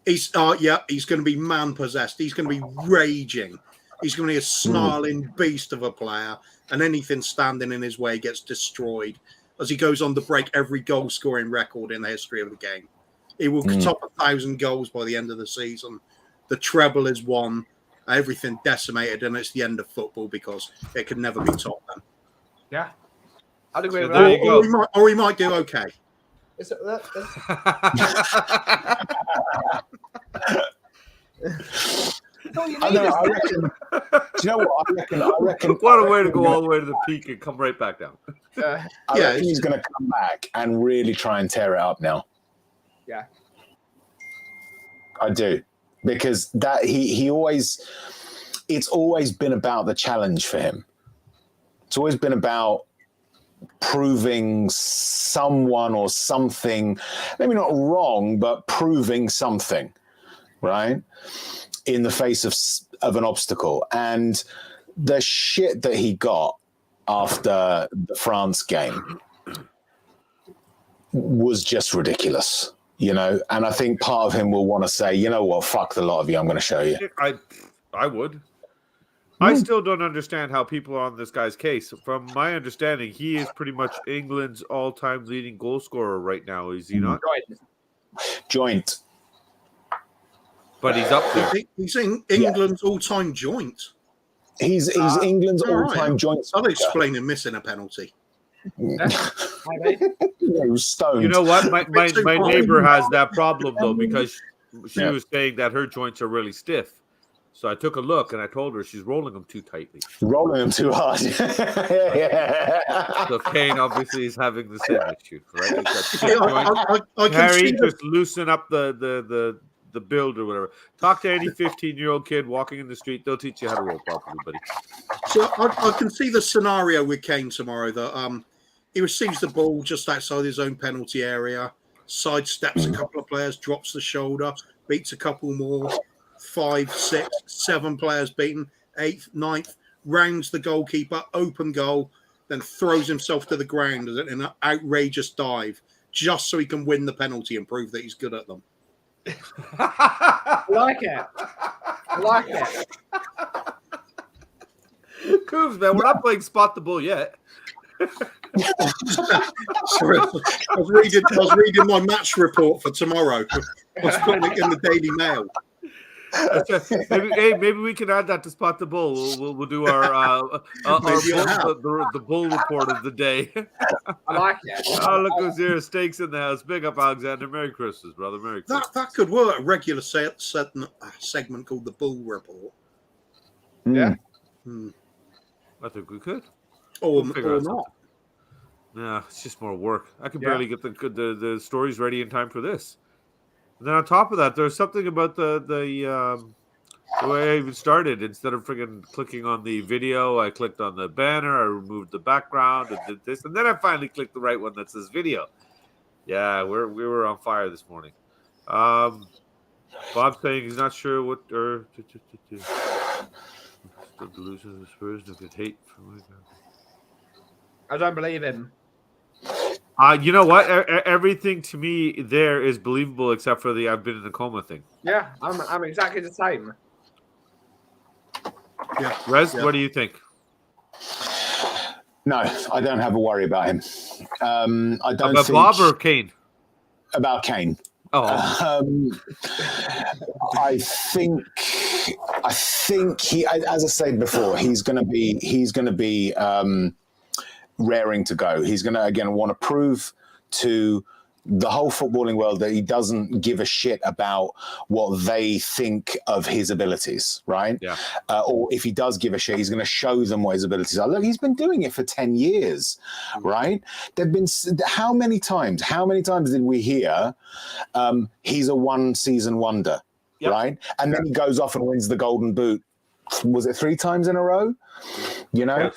He's going to be man possessed. He's going to be raging. He's going to be a snarling beast of a player, and anything standing in his way gets destroyed as he goes on to break every goal scoring record in the history of the game. He will top 1,000 goals by the end of the season. The treble is won, everything decimated, and it's the end of football because it can never be topped then. Yeah. I'd agree with there that. you go. Or he might do okay. I reckon. Do you know what? I reckon. What a way to go all the way to the peak and come right back down. I reckon he's going to come back and really try and tear it up now. Yeah. I do. Because that he always, it's always been about the challenge for him. It's always been about proving someone or something, maybe not wrong, but proving something, right? In the face of an obstacle. And the shit that he got after the France game was just ridiculous, you know? And I think part of him will want to say, you know what, fuck the lot of you, I'm going to show you. I would. I still don't understand how people are on this guy's case. From my understanding, he is pretty much England's all-time leading goal scorer right now, is he not? Joint. But he's up there. He's in England's all-time joint. He's England's all-time joint. I'll explain him missing a penalty. He was stoned. You know what? My neighbor has that problem, though, because she was saying that her joints are really stiff. So I took a look and I told her she's rolling them too tightly. Rolling them too hard. So Kane obviously is having the same issue, right? I can Harry, see just loosen up the build or whatever. Talk to any 15-year-old kid walking in the street; they'll teach you how to roll properly, buddy. So I can see the scenario with Kane tomorrow that he receives the ball just outside his own penalty area, sidesteps a couple of players, drops the shoulder, beats a couple more. 5, 6, 7 players beaten, 8th, 9th, rounds the goalkeeper, open goal, then throws himself to the ground in an outrageous dive just so he can win the penalty and prove that he's good at them. I like it. I like it. Coombs, man, we're not playing Spot the Bull yet. Sorry, I was reading my match report for tomorrow. I was putting it in the Daily Mail. Maybe we can add that to Spot the Bull. We'll do our the bull report of the day. I like it. Oh, look who's here! Steaks in the house. Big up, Alexander. Merry Christmas, brother. Merry Christmas. That could work. A regular segment called the Bull Report. Yeah. I think we could. Or out not. Nah, it's just more work. I can barely get the stories ready in time for this. And then on top of that, there's something about the way I even started. Instead of freaking clicking on the video, I clicked on the banner. I removed the background and did this, and then I finally clicked the right one that says video. Yeah, we were on fire this morning. Bob's saying he's not sure what or the delusion of the Spurs don't get hate from. I don't believe him. You know what? Everything to me there is believable except for the I've been in a coma thing. Yeah, I'm exactly the same. Yeah. Rez, what do you think? No, I don't have a worry about him. I don't about think Bob or Kane? About Kane. Oh, I think he, as I said before, he's going to be raring to go. He's going to again want to prove to the whole footballing world that he doesn't give a shit about what they think of his abilities, right? Yeah. Or if he does give a shit, he's going to show them what his abilities are. Look, he's been doing it for 10 years, right? There've been how many times did we hear he's a one-season wonder, right? And then he goes off and wins the Golden Boot. Was it 3 times in a row? You know?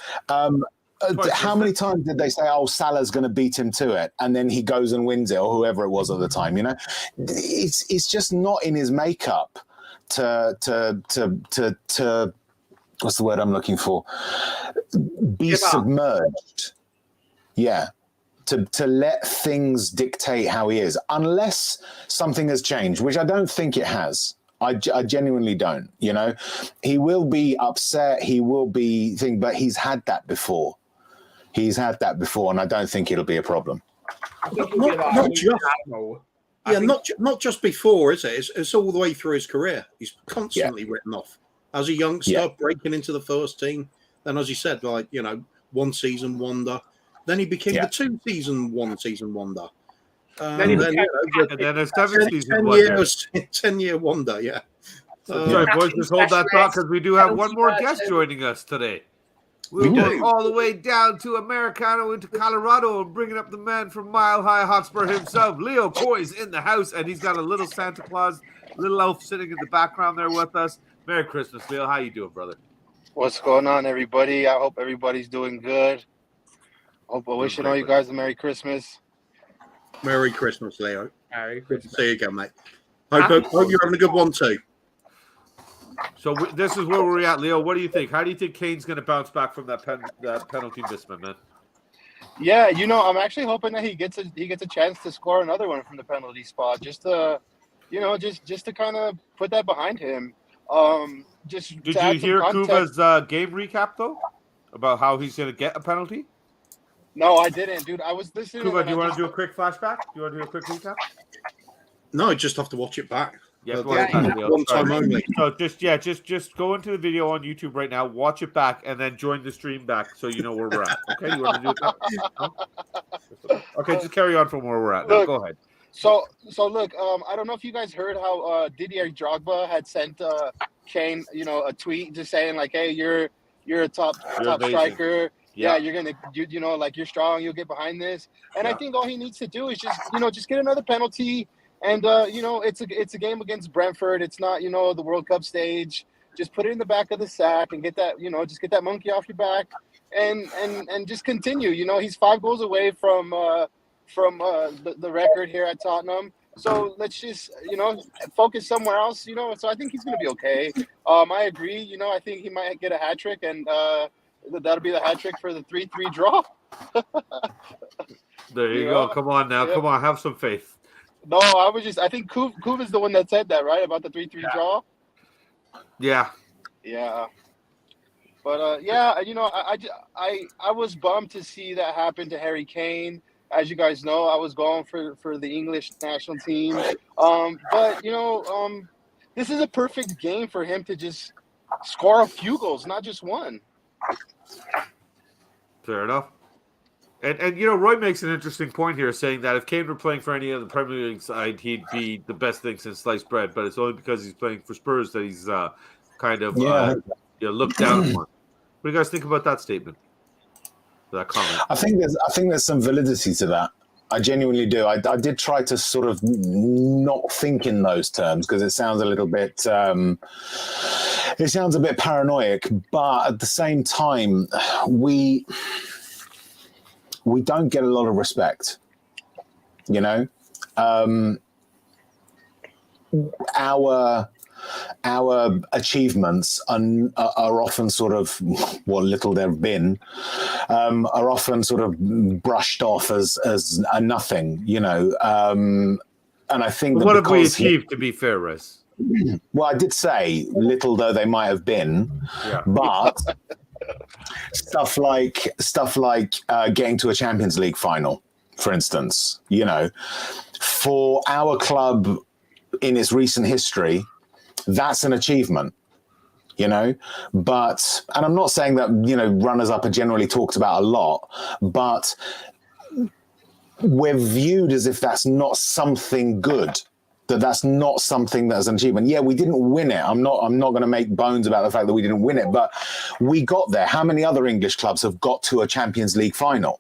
How many times did they say, "Oh, Salah's going to beat him to it," and then he goes and wins it, or whoever it was at the time? You know, it's just not in his makeup to what's the word I'm looking for? Be submerged. Yeah. To let things dictate how he is, unless something has changed, which I don't think it has. I genuinely don't. You know, he will be upset. He will be but he's had that before. And I don't think it'll be a problem. Not just before, is it? It's all the way through his career. He's constantly written off as a youngster, breaking into the first team. Then, as you said, like, you know, 1 season wonder. Then he became the 1 season wonder. Then a 7-season wonder. 10-year wonder. Yeah. Sorry, boys, just hold that thought because we do have one more guest joining us today. We're going all the way down to Americano into Colorado and bringing up the man from Mile High Hotspur himself. Leo Coy's in the house, and he's got a little Santa Claus, little elf sitting in the background there with us. Merry Christmas, Leo. How you doing, brother? What's going on, everybody? I hope everybody's doing good. Wishing all you guys a Merry Christmas. Merry Christmas, Leo. Merry Good to Christmas. see you again, mate. Hope you're having a good one too. So this is where we're at, Leo. What do you think? How do you think Kane's going to bounce back from that penalty miss, man? Yeah, you know, I'm actually hoping that he gets a chance to score another one from the penalty spot, just to kind of put that behind him. Did you hear Kuva's game recap though, about how he's going to get a penalty? No, I didn't, dude. I was listening. Kuva, do you want to do a quick flashback? Do you want to do a quick recap? No, I just have to watch it back. Yeah, one time only. So just go into the video on YouTube right now, watch it back, and then join the stream back so you know where we're at. Okay, you want to do that? No? Okay, just carry on from where we're at. Now, go ahead. So look, I don't know if you guys heard how Didier Drogba had sent Kane, a tweet just saying like, "Hey, you're a top amazing. striker. Yeah, you're gonna, like you're strong. You'll get behind this." And I think all he needs to do is just get another penalty. And it's a game against Brentford. It's not the World Cup stage. Just put it in the back of the sack and get that just get that monkey off your back, and just continue. He's 5 goals away from the record here at Tottenham. So let's just focus somewhere else. So I think he's going to be okay. I agree. I think he might get a hat trick, and that'll be the hat trick for the 3-3 draw. There you go. Come on now. Yeah. Come on. Have some faith. No, I think Kuv is the one that said that, right? About the 3-3 draw? Yeah. Yeah. But, I was bummed to see that happen to Harry Kane. As you guys know, I was going for the English national team. But, this is a perfect game for him to just score a few goals, not just one. Fair enough. And Roy makes an interesting point here, saying that if Kane were playing for any other Premier League side, he'd be the best thing since sliced bread. But it's only because he's playing for Spurs that he's kind of looked down upon. What do you guys think about that statement? That comment? I think there's some validity to that. I genuinely do. I did try to sort of not think in those terms because it sounds a little bit. It sounds a bit paranoid, but at the same time, we don't get a lot of respect, our achievements are often sort of, what little there have been, are often sort of brushed off as a nothing, and I think what have we achieved, to be fair, Riz? Well, I did say little though they might have been, but stuff like getting to a Champions League final, for instance, for our club in its recent history, that's an achievement, but, and I'm not saying that, runners up are generally talked about a lot, but we're viewed as if that's not something good. That's not something that's an achievement. Yeah, we didn't win it. I'm not going to make bones about the fact that we didn't win it, but we got there. How many other English clubs have got to a Champions League final?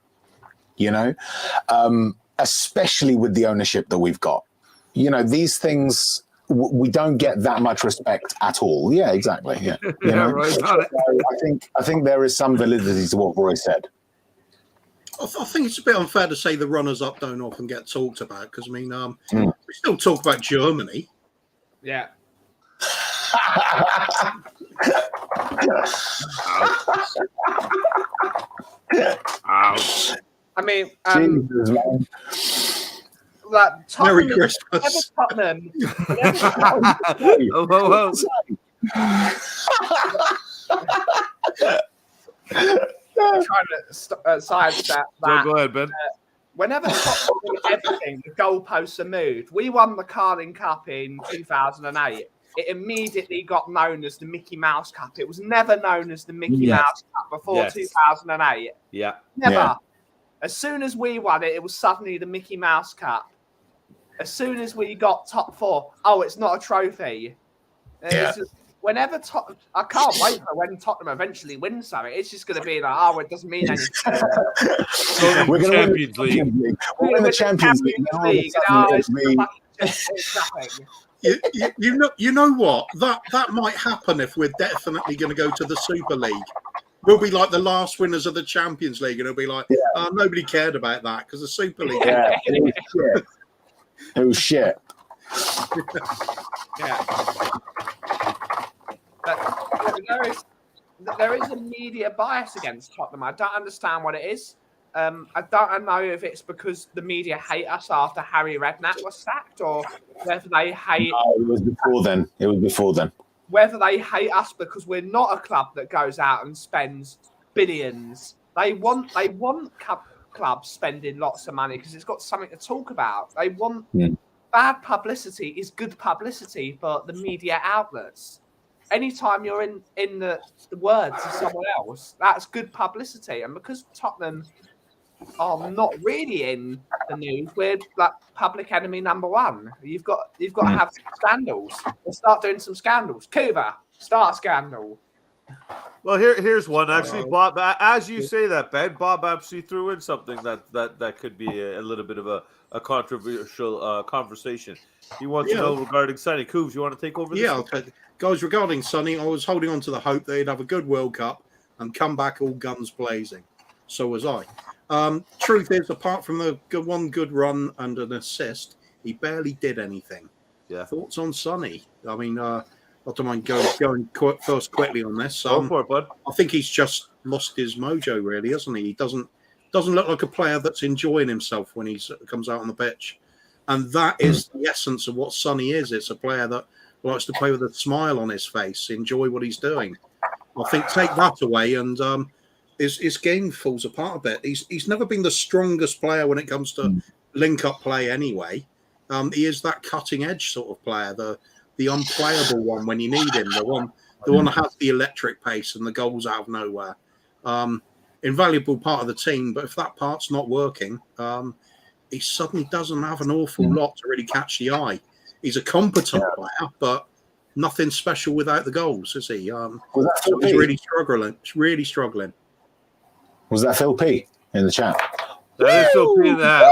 Especially with the ownership that we've got. These things, we don't get that much respect at all. Yeah, exactly. Yeah. Right. So I think there is some validity to what Roy said. I think it's a bit unfair to say the runners-up don't often get talked about because, we still talk about Germany. Yeah. Ouch. I mean, Jesus, Merry Tottenham, Christmas. Tottenham. Trying to sidestep that. Go ahead, Ben. Whenever Tottenham do everything, the goalposts are moved. We won the Carling Cup in 2008. It immediately got known as the Mickey Mouse Cup. It was never known as the Mickey Mouse Cup before 2008. Yeah. Never. Yeah. As soon as we won it, it was suddenly the Mickey Mouse Cup. As soon as we got top 4, it's not a trophy. Whenever I can't wait for when Tottenham eventually wins something. It's just going to be like, it doesn't mean anything. We're going to win the Champions League. We're in the Champions League. You know what? That might happen if we're definitely going to go to the Super League. We'll be like the last winners of the Champions League, and it'll be like, nobody cared about that because the Super League. Yeah, it was shit. Yeah. But there is a media bias against Tottenham. I don't understand what it is. I don't know if it's because the media hate us after Harry Redknapp was sacked, or whether they hate. No, it was before then. Whether they hate us because we're not a club that goes out and spends billions. They want clubs spending lots of money because it's got something to talk about. They want bad publicity is good publicity for the media outlets. Anytime you're in the words of someone else, that's good publicity. And because Tottenham are not really in the news, we're like public enemy number 1. You've got to have scandals. We'll start doing some scandals. Kuva, Start a scandal. Well, here's one actually, Bob. As you say that, Ben, Bob actually threw in something that could be a little bit of a controversial conversation. He wants to know regarding Sonny Coombs. You want to take over? This guys. Regarding Sonny, I was holding on to the hope that he'd have a good World Cup and come back all guns blazing. So was I. Truth is, apart from the one good run and an assist, he barely did anything. Yeah. Thoughts on Sonny? I mean, I don't mind going first quickly on this. Go for it, bud. I think he's just lost his mojo, really, hasn't he? He doesn't look like a player that's enjoying himself when he comes out on the pitch, and that is the essence of what Sonny is. It's a player that likes to play with a smile on his face, enjoy what he's doing. I think take that away, and his game falls apart a bit. He's never been the strongest player when it comes to link-up play anyway. He is that cutting-edge sort of player, the unplayable one when you need him, the one that has the electric pace and the goals out of nowhere. Invaluable part of the team, but if that part's not working, he suddenly doesn't have an awful lot to really catch the eye. He's a competent player, but nothing special without the goals, is he? So he's really struggling. Was that Phil P in the chat? That is Phil P in that.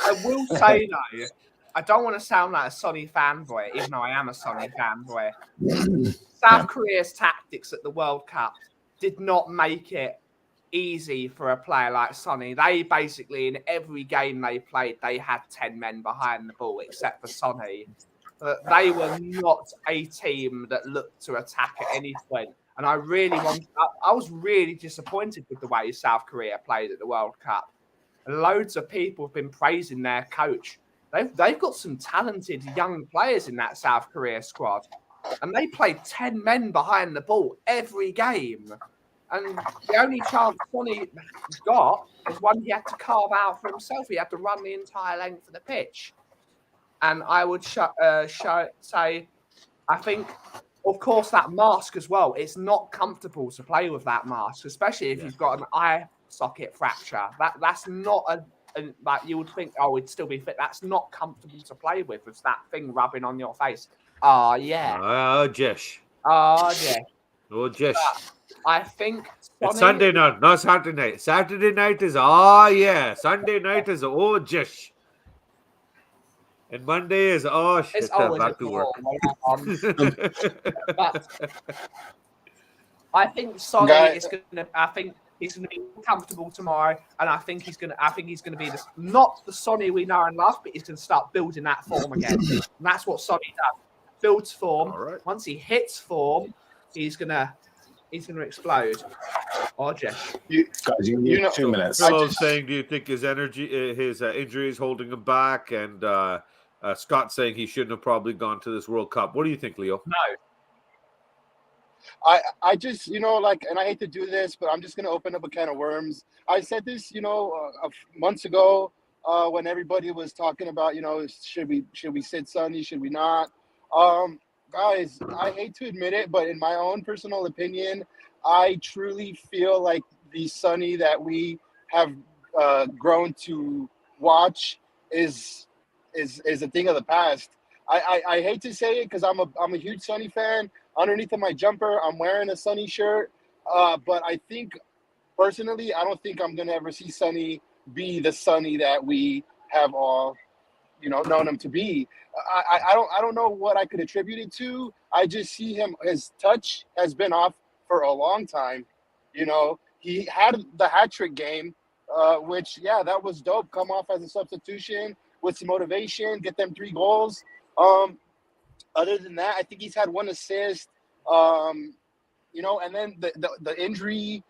I will say though, I don't want to sound like a Sonny fanboy, even though I am a Sonny fanboy. South Korea's tactics at the World Cup did not make it easy for a player like Sonny. They basically, in every game they played, they had 10 men behind the ball, except for Sonny. They were not a team that looked to attack at any point. And I was really disappointed with the way South Korea played at the World Cup. Loads of people have been praising their coach. They've got some talented young players in that South Korea squad. And they played 10 men behind the ball every game. And the only chance Sonny got was one he had to carve out for himself. He had to run the entire length of the pitch. And I would say, I think, of course, that mask as well. It's not comfortable to play with that mask, especially if you've got an eye socket fracture. That's not like you would think, oh, it'd still be fit. That's not comfortable to play with that thing rubbing on your face. Oh, yeah. Oh, Jesh. Oh, yeah. Oh, Jesh. I think it's Sunday night, not Saturday night. Saturday night is, oh, yeah. Sunday night is, oh, Jesh. And Monday is, oh, shit, it's always back to work. But I think Sonny is going to, he's going to be comfortable tomorrow, and I think he's going to be not the Sonny we know and love, but he's going to start building that form again. And that's what Sonny does. Builds form. Right. Once he hits form, he's going to explode. Oh, Jeff. You know, 2 minutes. Phil's saying, do you think his injury is holding him back? And Scott saying he shouldn't have probably gone to this World Cup. What do you think, Leo? No. I just, and I hate to do this, but I'm just going to open up a can of worms. I said this, months ago when everybody was talking about, should we sit Sonny, should we not? Guys, I hate to admit it, but in my own personal opinion, I truly feel like the Sonny that we have grown to watch is a thing of the past. I hate to say it because I'm a huge Sonny fan. Underneath of my jumper, I'm wearing a Sonny shirt. But I think, personally, I don't think I'm going to ever see Sonny be the Sonny that we have all, known him to be. I don't know what I could attribute it to. I just see his touch has been off for a long time. He had the hat trick game, which, that was dope. Come off as a substitution with some motivation, get them 3 goals. Other than that, I think he's had 1 assist, and then the injury,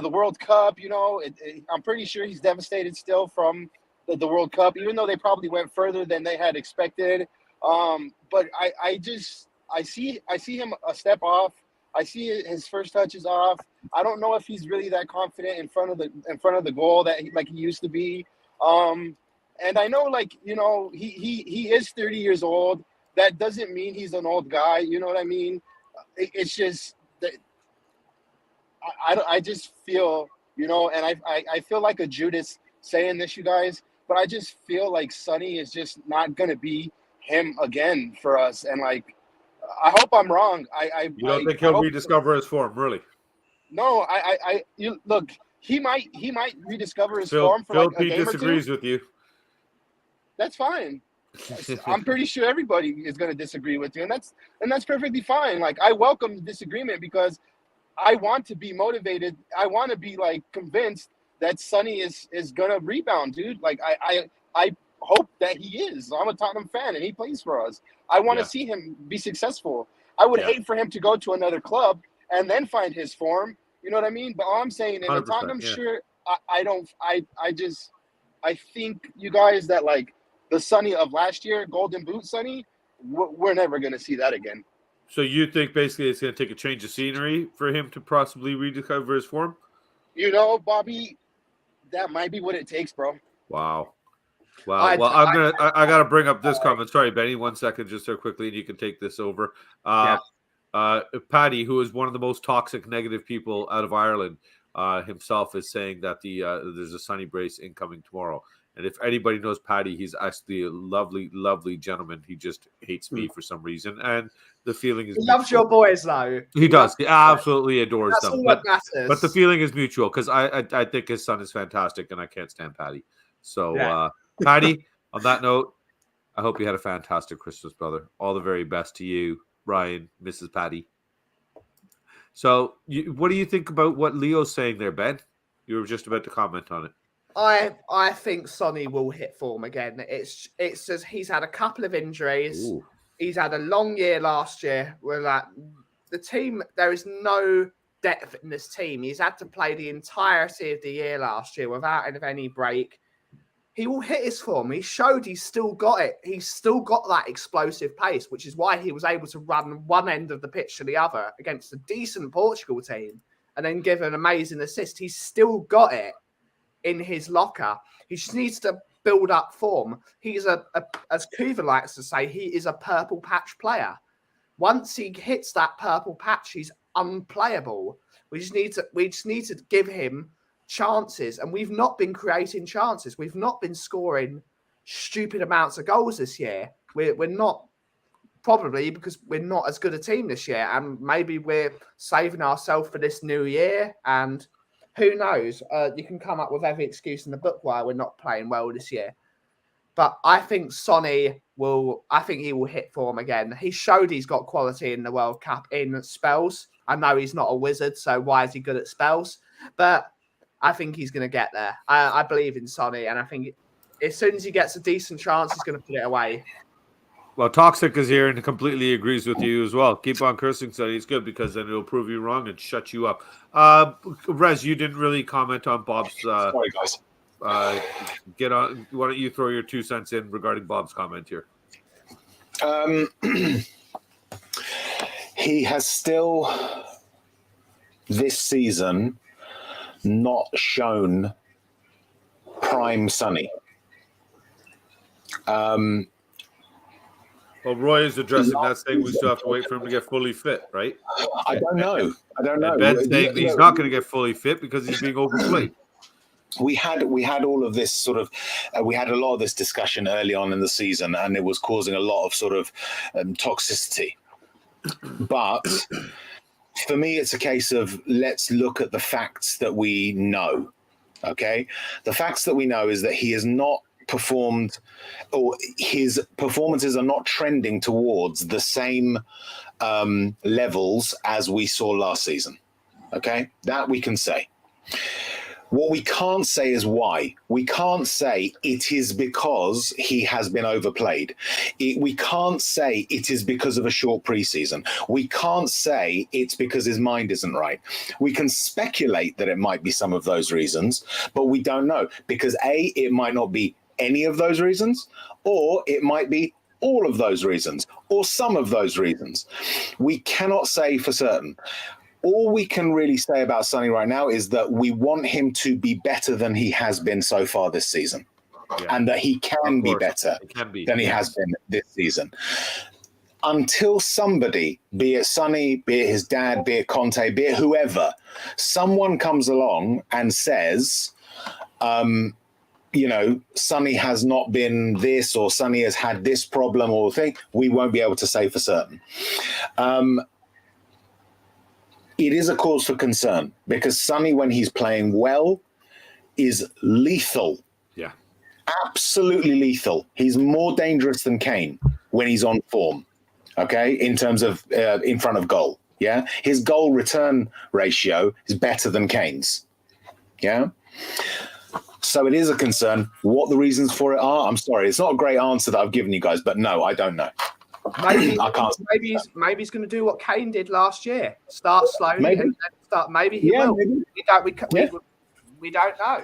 the World Cup, I'm pretty sure he's devastated still from the World Cup, even though they probably went further than they had expected. But I see him a step off. I see his first touch is off. I don't know if he's really that confident in front of the goal that he used to be. And I know, he is 30 years old. That doesn't mean he's an old guy. You know what I mean? It's just that I just feel, and I feel like a Judas saying this, you guys, but I just feel like Sonny is just not going to be him again for us. And I hope I'm wrong. You don't think he'll rediscover his form, really? No, you look. He might rediscover his form for Phil like a P game disagrees or two. with you. That's fine. I'm pretty sure everybody is going to disagree with you, and that's perfectly fine. Like, I welcome disagreement because I want to be motivated. I want to be like convinced that Sonny is going to rebound, dude. Like, I hope that he is. I'm a Tottenham fan and he plays for us. I want to see him be successful. I would hate for him to go to another club and then find his form. You know what I mean? But all I'm saying, in a Tottenham shirt, I think you guys that like the Sonny of last year, Golden Boot Sonny, we're never going to see that again. So you think basically it's going to take a change of scenery for him to possibly rediscover his form? You know, Bobby, that might be what it takes, bro. Wow. Well, I got to bring up this comment. Sorry, Benny, 1 second, just so quickly, and you can take this over. Paddy, who is one of the most toxic, negative people out of Ireland, himself is saying that there's a Sonny brace incoming tomorrow. And if anybody knows Paddy, he's actually a lovely, lovely gentleman. He just hates me for some reason, and the feeling is he loves your boys, though. He does. He absolutely adores them. But the feeling is mutual because I think his son is fantastic, and I can't stand Paddy. So, Paddy, on that note, I hope you had a fantastic Christmas, brother. All the very best to you, Ryan, Mrs. Paddy. So, what do you think about what Leo's saying there, Ben? You were just about to comment on it. I think Sonny will hit form again. It's just he's had a couple of injuries. Ooh. He's had a long year last year where the team, there is no depth in this team. He's had to play the entirety of the year last year without any break. He will hit his form. He showed he's still got it. He's still got that explosive pace, which is why he was able to run one end of the pitch to the other against a decent Portugal team and then give an amazing assist. He's still got it in his locker. He just needs to build up form. He's as Kuva likes to say, he is a purple patch player. Once he hits that purple patch, he's unplayable. We just need to give him chances, and we've not been creating chances. We've not been scoring stupid amounts of goals this year. We're not, probably because we're not as good a team this year, and maybe we're saving ourselves for this new year. And who knows? You can come up with every excuse in the book why we're not playing well this year. But I think Sonny he will hit form again. He showed he's got quality in the World Cup in spells. I know he's not a wizard, so why is he good at spells? But I think he's going to get there. I believe in Sonny, and I think as soon as he gets a decent chance, he's going to put it away. Well, Toxic is here and completely agrees with you as well. Keep on cursing, Sonny. It's good because then it'll prove you wrong and shut you up. Rez, you didn't really comment on Bob's. Sorry, guys. Get on. Why don't you throw your 2 cents in regarding Bob's comment here? He has still this season not shown prime Sonny. Well, Roy is addressing that, saying we still have to wait for him to get fully fit, right? I don't know. And Ben's saying he's not going to get fully fit because he's being overplayed. We had all of this sort of we had a lot of this discussion early on in the season, and it was causing a lot of sort of toxicity. But for me, it's a case of let's look at the facts that we know. Okay, the facts that we know is that he has not performed, or his performances are not trending towards the same levels as we saw last season. Okay, that we can say. What we can't say is why. We can't say it is because he has been overplayed. We can't say it is because of a short preseason. We can't say it's because his mind isn't right. We can speculate that it might be some of those reasons, but we don't know because A, it might not be any of those reasons, or it might be all of those reasons, or some of those reasons. We cannot say for certain. All we can really say about Sonny right now is that we want him to be better than he has been so far this season, and that he can be better than he has been this season. Until somebody, be it Sonny, be it his dad, be it Conte, be it whoever, someone comes along and says, Sonny has not been this or Sonny has had this problem or thing, we won't be able to say for certain. It is a cause for concern because Sonny, when he's playing well, is lethal. Yeah. Absolutely lethal. He's more dangerous than Kane when he's on form, okay, in terms of in front of goal. Yeah. His goal return ratio is better than Kane's. Yeah. So it is a concern. What the reasons for it are, I'm sorry. It's not a great answer that I've given you guys, but no, I don't know. Maybe I can't. Maybe he's going to do what Kane did last year. Start slowly Maybe. and then start. Maybe he will. Maybe. We don't know.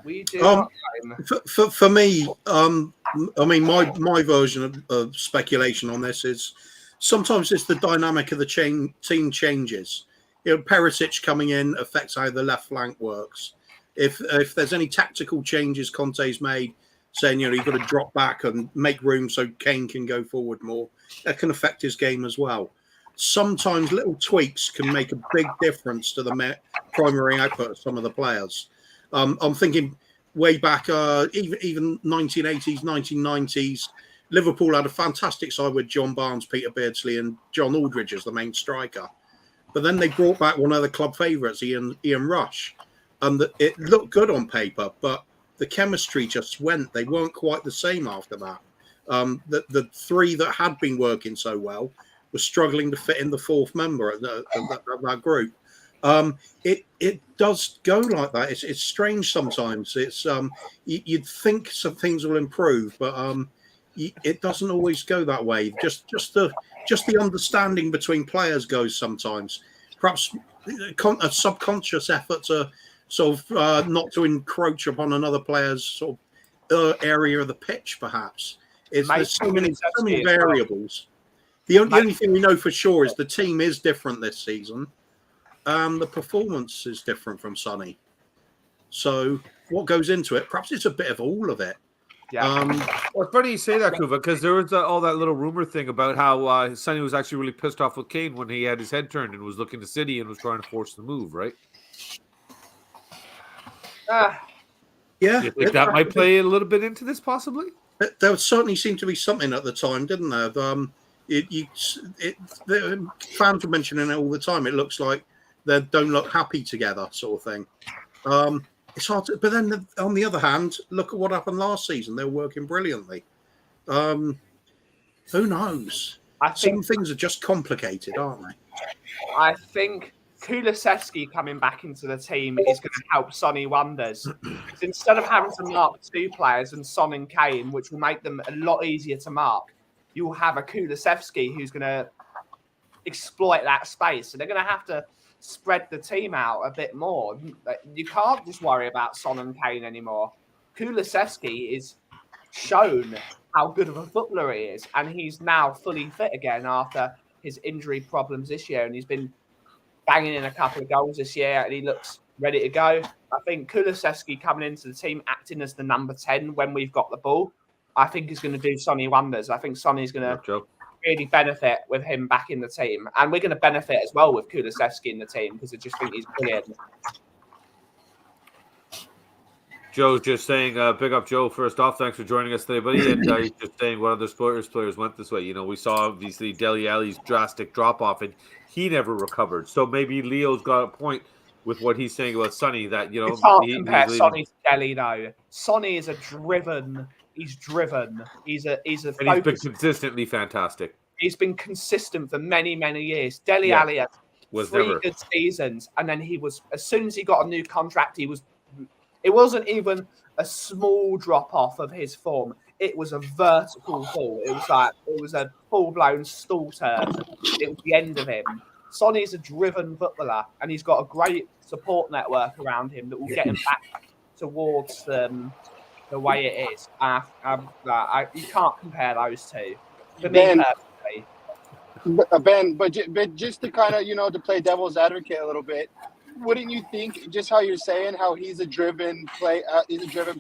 We do not know. For me, I mean, my version of speculation on this is sometimes it's the dynamic of the team changes. Perisic coming in affects how the left flank works. If there's any tactical changes Conte's made, saying you've got to drop back and make room so Kane can go forward more, that can affect his game as well. Sometimes little tweaks can make a big difference to the primary output of some of the players. I'm thinking way back, even 1980s, 1990s, Liverpool had a fantastic side with John Barnes, Peter Beardsley, and John Aldridge as the main striker. But then they brought back one of the club favourites, Ian Rush, and it looked good on paper, but the chemistry just went. They weren't quite the same after that. The three that had been working so well were struggling to fit in the fourth member of that group. It does go like that. It's strange sometimes. It's you'd think some things will improve, but it doesn't always go that way. Just the understanding between players goes sometimes. Perhaps a subconscious effort to sort of not to encroach upon another player's sort of area of the pitch. Perhaps there's so many variables. The only thing we know for sure is the team is different this season. The performance is different from Sonny. So what goes into it? Perhaps it's a bit of all of it. Yeah. Well, it's funny you say that, Kuva, because there was all that little rumor thing about how Sonny was actually really pissed off with Kane when he had his head turned and was looking to City and was trying to force the move, right? Yeah. You think that might play a little bit into this, possibly? There certainly seemed to be something at the time, didn't there? The fans were mentioning it all the time. It looks like they don't look happy together, sort of thing. It's hard to, but then on the other hand, look at what happened last season. They were working brilliantly. Who knows? Some things are just complicated, aren't they? I think Kulusevski coming back into the team is going to help Sonny wonders. Because instead of having to mark two players and Son and Kane, which will make them a lot easier to mark, you'll have a Kulusevski who's going to exploit that space. So they're going to have to spread the team out a bit more. You can't just worry about Son and Kane anymore. Kulusevski is shown how good of a footballer he is, and he's now fully fit again after his injury problems this year, and he's been banging in a couple of goals this year, and he looks ready to go. I think Kulusevski coming into the team, acting as the number 10 when we've got the ball, I think is going to do Sonny wonders. I think Sonny's going to really benefit with him back in the team, and we're going to benefit as well with Kulusevski in the team because I just think he's brilliant. Joe's just saying, big up Joe, first off. Thanks for joining us today, buddy. And he's just saying what other players went this way. We saw, obviously, Dele Alli's drastic drop-off, and he never recovered. So maybe Leo's got a point with what he's saying about Sonny, that, you can't compare Sonny to Dele, though. Sonny is He's driven. He's and he's been consistently fantastic. He's been consistent for many, many years. Dele Alli had three good seasons, and then he was, as soon as he got a new contract, it wasn't even a small drop off of his form. It was a vertical fall. It was a full-blown stall turn. It was the end of him. Sonny's a driven footballer, and he's got a great support network around him that will get him back towards the way it is. You can't compare those two. For me personally. Ben, but just to kind of, to play devil's advocate a little bit, wouldn't you think, just how you're saying, how he's a driven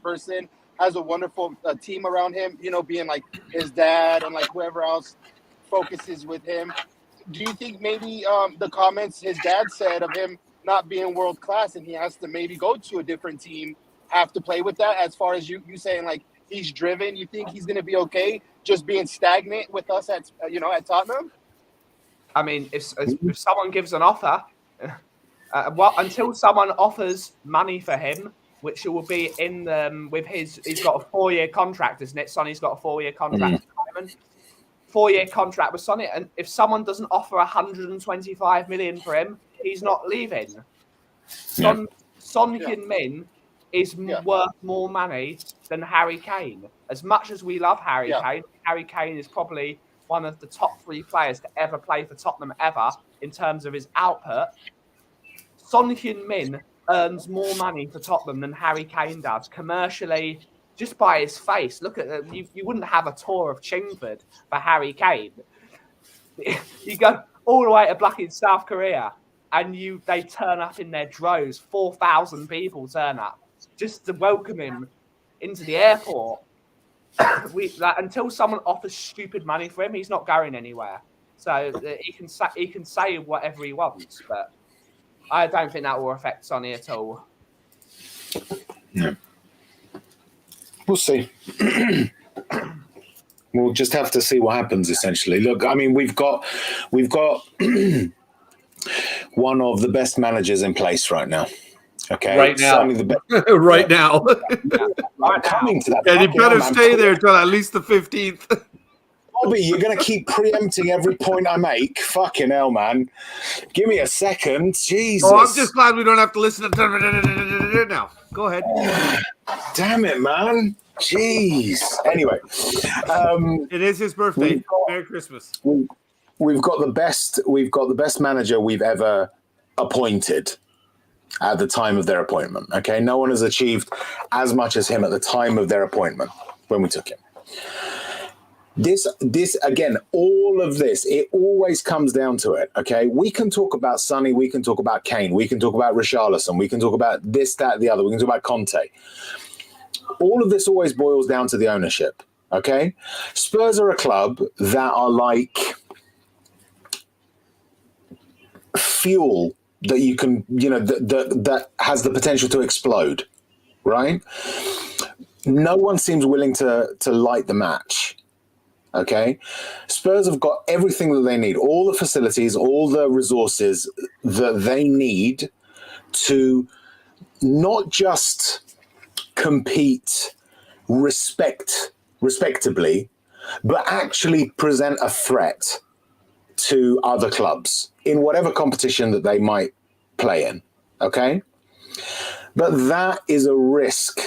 person, has a wonderful team around him, being like his dad and like whoever else focuses with him. Do you think maybe the comments his dad said of him not being world class and he has to maybe go to a different team have to play with that. As far as you saying like he's driven, you think he's going to be okay just being stagnant with us at at Tottenham? I mean, if someone gives an offer, until someone offers money for him, which will be in with he's got a 4-year contract, isn't it? Sonny's got a 4-year contract. 4-year contract with Sonny, and if someone doesn't offer 125 million for him, he's not leaving. Son Heung-min is worth more money than Harry Kane. As much as we love Harry Kane, Harry Kane is probably one of the top 3 players to ever play for Tottenham ever in terms of his output. Son Heung-min earns more money for Tottenham than Harry Kane does commercially, just by his face. Look at you wouldn't have a tour of Chingford for Harry Kane. You go all the way to in South Korea, and they turn up in their droves. 4,000 people turn up just to welcome him into the airport. Until someone offers stupid money for him, he's not going anywhere. So he can say whatever he wants, but I don't think that will affect Sonny at all. No. We'll see. We'll just have to see what happens. Essentially, look. I mean, we've got one of the best managers in place right now. Okay, right now, the best. right now. I'm coming to that. And you better stay there till at least the 15th. Bobby, you're going to keep preempting every point I make. Fucking hell, man. Give me a second. Jesus. Oh, I'm just glad we don't have to listen to now. Go ahead. Damn it, man. Jeez. Anyway. It is his birthday. Merry Christmas. We've got the best manager we've ever appointed at the time of their appointment. Okay. No one has achieved as much as him at the time of their appointment when we took him. This again, all of this, it always comes down to it. Okay, we can talk about Sonny, we can talk about Kane, we can talk about Richarlison, we can talk about this, that, the other, we can talk about Conte. All of this always boils down to the ownership. Okay, Spurs are a club that are like fuel that you can, that has the potential to explode. Right? No one seems willing to light the match. Okay, Spurs have got everything that they need, all the facilities, all the resources that they need to not just compete respectably, but actually present a threat to other clubs in whatever competition that they might play in. Okay, but that is a risk,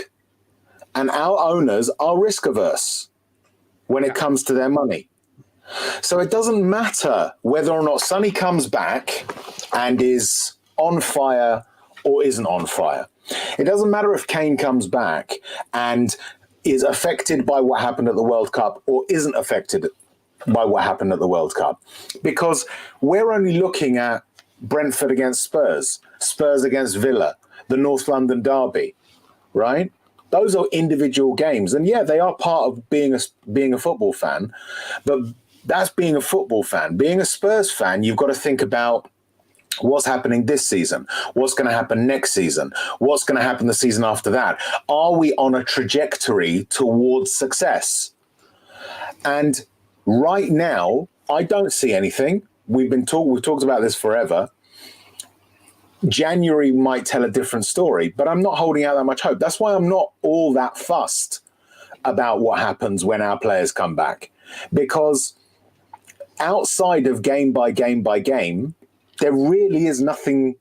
and our owners are risk averse when it comes to their money. So it doesn't matter whether or not Sonny comes back and is on fire or isn't on fire. It doesn't matter if Kane comes back and is affected by what happened at the World Cup or isn't affected by what happened at the World Cup. Because we're only looking at Brentford against Spurs, Spurs against Villa, the North London derby, right? Those are individual games. And yeah, they are part of being a football fan, but that's being a football fan. Being a Spurs fan, you've got to think about what's happening this season, what's going to happen next season, what's going to happen the season after that. Are we on a trajectory towards success? And right now, I don't see anything. We've talked about this forever. January might tell a different story, but I'm not holding out that much hope. That's why I'm not all that fussed about what happens when our players come back. Because outside of game by game by game, there really is nothing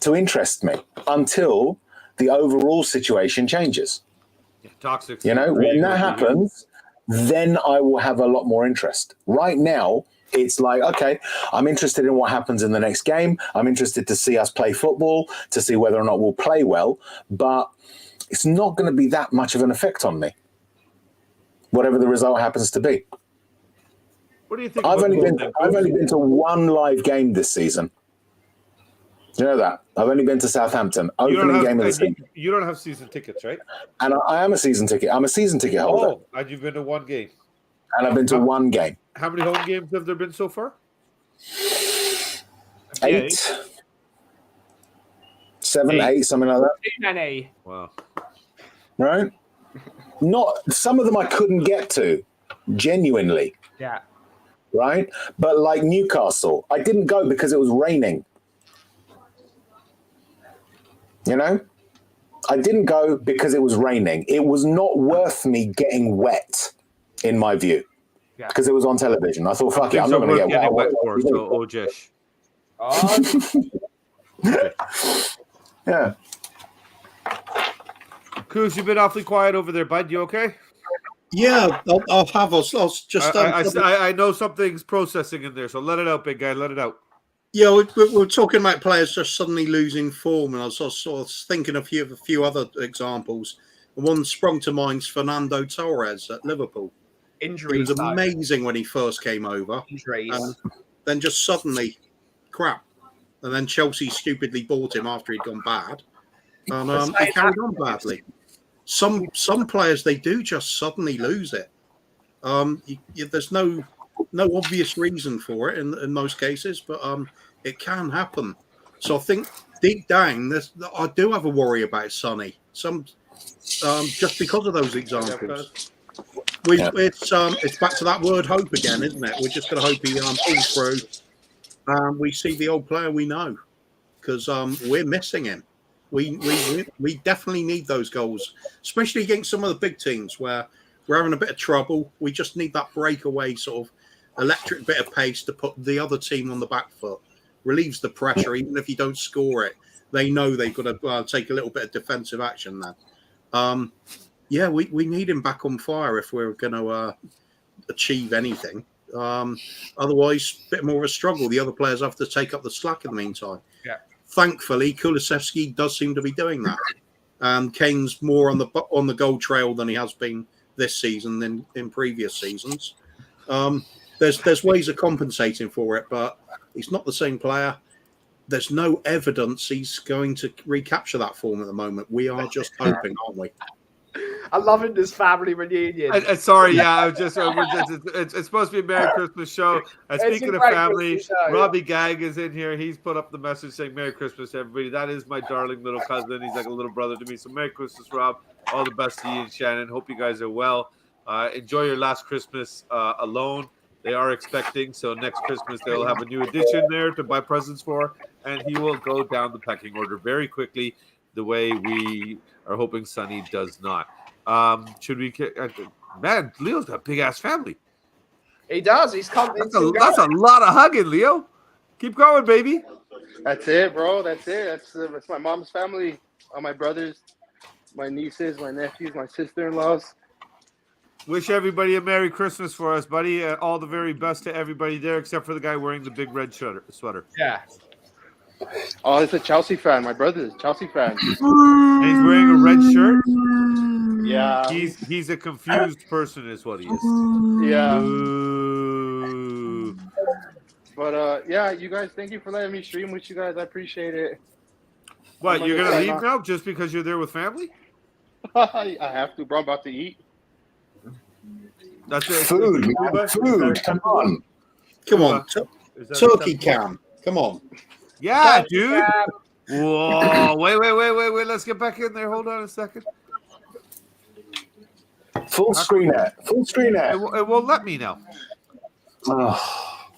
to interest me until the overall situation changes. Yeah, toxic. When that happens, then I will have a lot more interest. Right now, it's like, okay, I'm interested in what happens in the next game. I'm interested to see us play football, to see whether or not we'll play well. But it's not going to be that much of an effect on me, whatever the result happens to be. What do you think? I've only been to one live game this season. You know that? I've only been to Southampton, opening game of the season. You don't have season tickets, right? And I am a season ticket. I'm a season ticket holder. Oh, and you've been to one game. And I've been to one game. How many home games have there been so far? 8. 7, 8, something like that. Too many. Wow. Right? Not some of them I couldn't get to, genuinely. Yeah. Right? But like Newcastle, I didn't go because it was raining. You know? I didn't go because it was raining. It was not worth me getting wet, in my view. Yeah. Because it was on television. I thought, fuck it, I'm not going to get wet. For, so, Ojesh. Yeah. Kuz, you've been awfully quiet over there, bud. You okay? Yeah, I'll have us. I'll just. I know something's processing in there, so let it out, big guy. Let it out. Yeah, we're talking about players just suddenly losing form, and I was sort of thinking of a few other examples. One sprung to mind is Fernando Torres at Liverpool. Injuries. He was amazing when he first came over. Injuries. And then just suddenly, crap. And then Chelsea stupidly bought him after he'd gone bad. And he carried on badly. Some players, they do just suddenly lose it. There's no obvious reason for it in most cases, but it can happen. So I think deep down, I do have a worry about Sonny. Just because of those examples. It's back to that word hope again, isn't it? We're just going to hope he pulls through. We see the old player we know, because we're missing him. We definitely need those goals, especially against some of the big teams where we're having a bit of trouble. We just need that breakaway sort of electric bit of pace to put the other team on the back foot. Relieves the pressure, even if you don't score it. They know they've got to take a little bit of defensive action then. We need him back on fire if we're going to achieve anything. Otherwise, a bit more of a struggle. The other players have to take up the slack in the meantime. Yeah. Thankfully, Kulusevski does seem to be doing that. And Kane's more on the goal trail than he has been this season than in previous seasons. There's ways of compensating for it, but he's not the same player. There's no evidence he's going to recapture that form at the moment. We are just hoping, aren't we? I'm loving this family reunion. Sorry, yeah, it's supposed to be a Merry Christmas show. Speaking of family, Robbie Gag is in here. He's put up the message saying Merry Christmas, everybody. That is my darling little cousin. He's like a little brother to me. So Merry Christmas, Rob. All the best to you and Shannon. Hope you guys are well. Enjoy your last Christmas alone. They are expecting, so next Christmas they'll have a new addition there to buy presents for, and he will go down the pecking order very quickly, the way we are hoping Sonny does not. Should we? Man, Leo's got a big ass family. He does. He's coming. That's a lot of hugging, Leo. Keep going, baby. That's it, bro. That's it. That's my mom's family. All my brothers, my nieces, my nephews, my sister-in-laws. Wish everybody a Merry Christmas for us, buddy. All the very best to everybody there, except for the guy wearing the big red sweater. Yeah. Oh, it's a Chelsea fan. My brother's a Chelsea fan. And he's wearing a red shirt. Yeah. He's a confused person, is what he is. Yeah. Ooh. But yeah, you guys, thank you for letting me stream with you guys. I appreciate it. What, you're gonna leave now just because you're there with family? I have to, bro. I'm about to eat. That's it. Food. Come on. Come on. Turkey Cam. Come on. Yeah, dude. Whoa. Wait. Let's get back in there. Hold on a second. Full screen it. It won't let me now. Oh.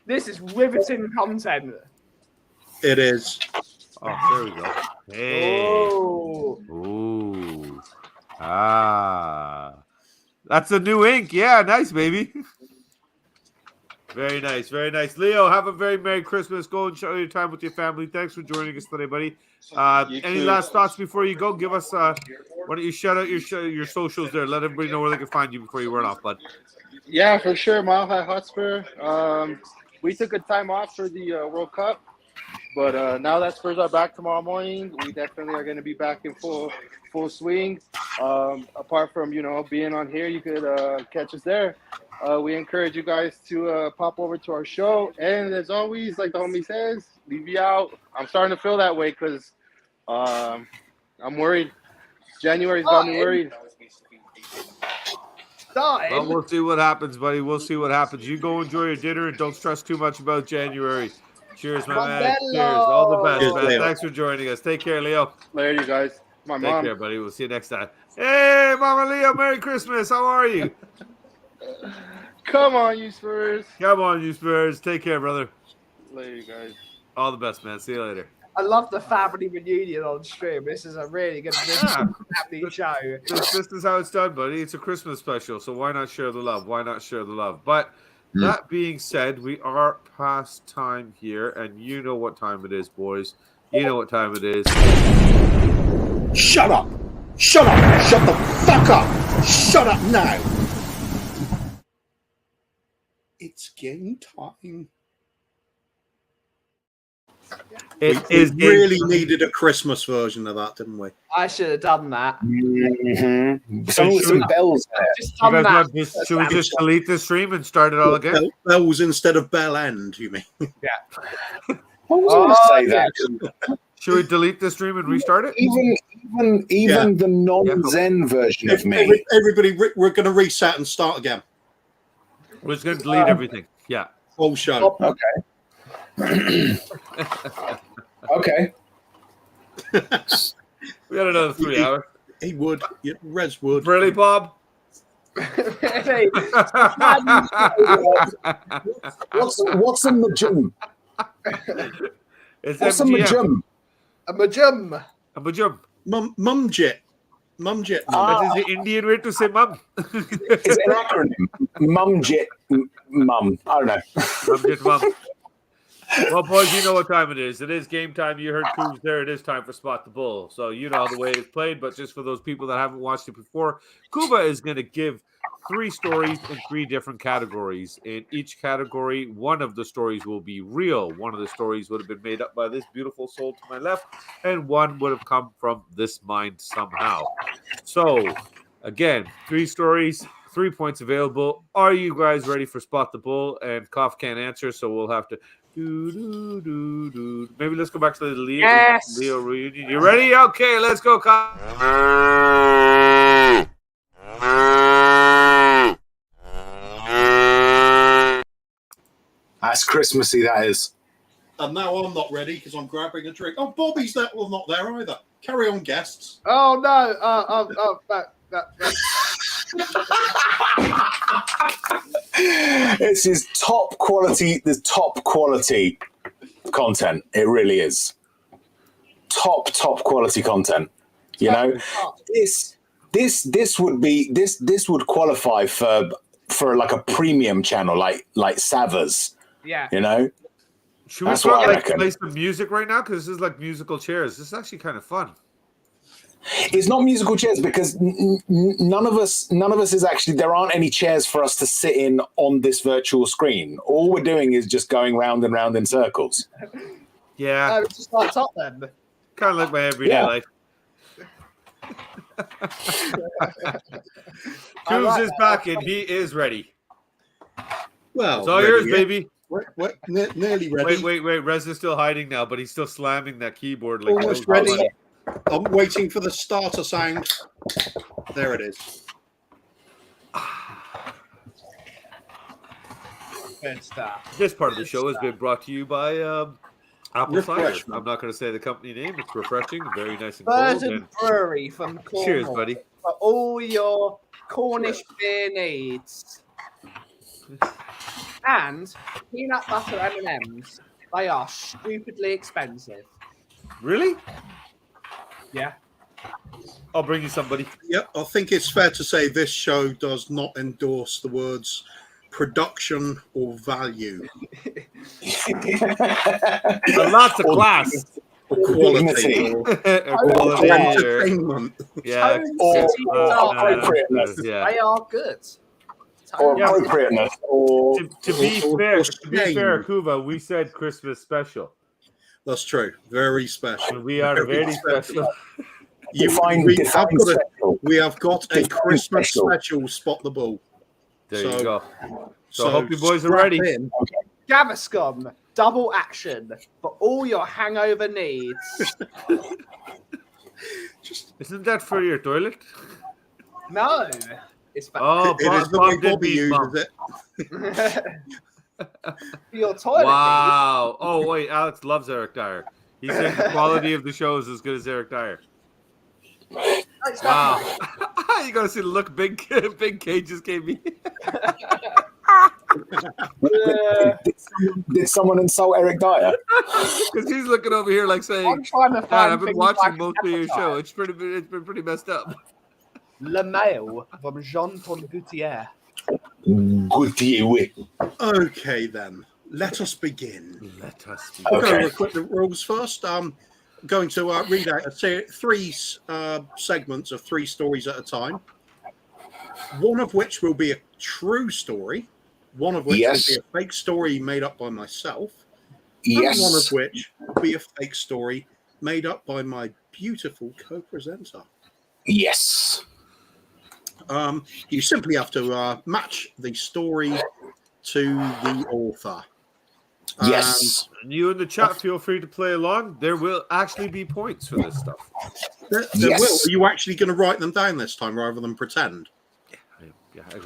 This is riveting content. It is. Oh, there we go. Hey. Oh. Ooh. Ah. That's a new ink. Yeah, nice, baby. Very nice, very nice. Leo, have a very Merry Christmas. Go and show your time with your family. Thanks for joining us today, buddy. Any last thoughts before you go? Give us, why don't you shout out your socials there? Let everybody know where they can find you before you run off, bud. Yeah, for sure. Mile High Hotspur. We took a time off for the World Cup, but now that Spurs are back tomorrow morning, we definitely are going to be back in full swing. Apart from, being on here, you could catch us there. We encourage you guys to pop over to our show. And as always, like the homie says, leave you out. I'm starting to feel that way because I'm worried. January's got me worried. Well, we'll see what happens, buddy. We'll see what happens. You go enjoy your dinner and don't stress too much about January. Cheers, my man. Cheers. All the best, Cheers, man. Leo. Thanks for joining us. Take care, Leo. Later, you guys. My Take mom. care, buddy. We'll see you next time. Hey, Mama Leo. Merry Christmas. How are you? Come on, you Spurs. Come on, you Spurs. Take care, brother. Later, you guys. All the best, man. See you later. I love the family reunion on stream. This is a really good happy show. This is how it's done, buddy. It's a Christmas special, so why not share the love? Why not share the love? But that being said, we are past time here, and you know what time it is, boys. You know what time it is. Shut up! Shut up! Shut the fuck up! Shut up now! It's game time. We really needed a Christmas version of that, didn't we? I should have done that. Some bells there. Just done that. Should we just delete the stream and start it all again? Bells instead of bell end, you mean? Yeah. I was going to say that. Should we delete the stream and restart it? Even the non-Zen version of me. Everybody, we're going to reset and start again. We're just going to delete everything. Yeah. Whole show. Okay. Okay. We got another 3 hours. He would. Yeah, Rez would. Really, Bob? What's a majum? What's a majum? A majum. A majum. Mumjit. Mumjit. That is the Indian way to say mum. Is it an acronym? Mumjit mum. I don't know. Mumjit mum. Well, boys, you know what time it is. It is game time. You heard Coos there. It is time for Spot the Bull. So you know the way it's played, but just for those people that haven't watched it before, Kuba is going to give 3 stories in 3 different categories. In each category, one of the stories will be real. One of the stories would have been made up by this beautiful soul to my left, and one would have come from this mind somehow. So, again, 3 stories, 3 points available. Are you guys ready for Spot the Bull? And Koff can't answer, so we'll have to maybe let's go back to the Leo reunion. You ready? Okay, let's go, Koff. That's Christmassy, that is. And now I'm not ready because I'm grabbing a drink. Oh, Bobby's not there either. Carry on, guests. Oh no! This is top quality. The top quality content. It really is. Top quality content. You know, this would qualify for like a premium channel, like Savas. Yeah. You know. Should we play some music right now? Because this is like musical chairs. This is actually kind of fun. It's not musical chairs because none of us is actually. There aren't any chairs for us to sit in on this virtual screen. All we're doing is just going round and round in circles. Yeah, it's just like top then. Kind of like my everyday life. Cruz is back and he is ready. Well, it's all yours, baby. Nearly ready. Wait. Rez is still hiding now, but he's still slamming that keyboard. Like almost ready. I'm waiting for the starter sound. There it is. Good stuff. This part of the show has been brought to you by Apple Cider. I'm not going to say the company name. It's refreshing, very nice and cold. Burton Brewery from Cornwall. Cheers, buddy. For all your Cornish beer needs. And peanut butter M&Ms. They are stupidly expensive. Really? Yeah. I'll bring you somebody. Yep, I think it's fair to say this show does not endorse the words production or value. Lots of class. Quality. Quality. Entertainment. Yeah. Appropriateness. They are good. Or appropriateness. Or to be fair, Kuva, we said Christmas special. That's true. Very special. And we are very special. We have got a Christmas special. Spot the Bull. There you go. So I hope you boys are ready. Gaviscon, double action for all your hangover needs. Isn't that for your toilet? No. It's it is the way Bobby uses it. your toilet. Wow. Oh wait, Alex loves Eric Dyer. He said the quality of the show is as good as Eric Dyer. Wow. You gotta see the look Big K just gave me. Did someone insult Eric Dyer? Because he's looking over here like saying, I'm trying to find I've been things watching like most of your show. It's been pretty messed up. Le Mail from Jean-Paul Gaultier. Okay, then. Let us begin. Let us begin. I'm going to record the rules first. I'm going to read out three segments of 3 stories at a time. One of which will be a true story. One of which will be a fake story made up by myself. Yes. And one of which will be a fake story made up by my beautiful co-presenter. Yes. You simply have to match the story to the author. Yes. And you in the chat, feel free to play along. There will actually be points for this stuff. There will. Are you actually going to write them down this time rather than pretend? Yeah, I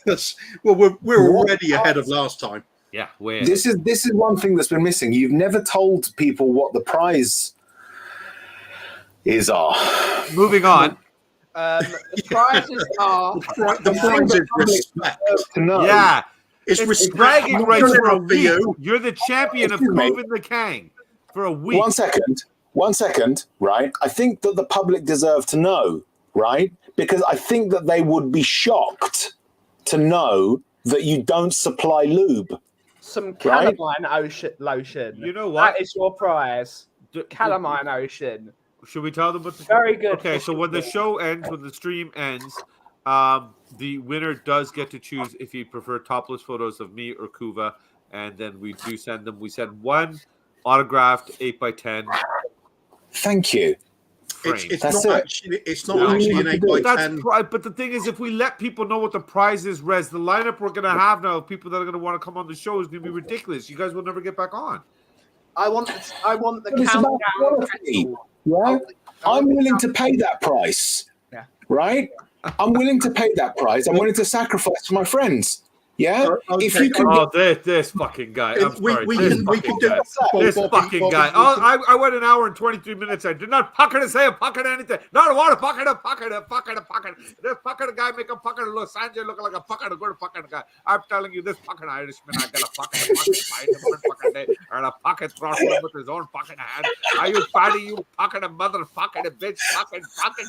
Yes. Well, we're already ahead of last time. Yeah, this is one thing that's been missing. You've never told people what the prize is. Moving on. The prizes are the prize is respect. To know. Yeah. It's bragging rights for a week. you. You're the champion of proving the Kang for a week. 1 second, right? I think that the public deserve to know, right? Because I think that they would be shocked to know that you don't supply lube. Some calamine lotion. You know what? That is your prize. Calamine ocean. Should we tell them what the Very good. Okay, so when the show ends, when the stream ends, the winner does get to choose if you prefer topless photos of me or Kuva, and then we do send them. We send one autographed 8x10. Thank you. It's not actually an 8x10. But the thing is, if we let people know what the prize is, Rez, the lineup we're going to have now of people that are going to want to come on the show is going to be ridiculous. You guys will never get back on. I want the countdown. Yeah, I'm willing to pay that price. Yeah. Right? I'm willing to pay that price. I'm willing to sacrifice for my friends. Yeah. Okay. If you can. This fucking guy. I'm sorry. This fucking guy. I went an hour and 23 minutes. I did not fucking say a fucking anything. Not a water fucking. This fucking guy make a fucking look. Sanjay looking like a fucking good fucking guy. I'm telling you, this fucking Irishman, I got a fucking fight him one fucking day, and a fucking throttle him with his own fucking hand. Are you fatty? You fucking motherfucking bitch, fucking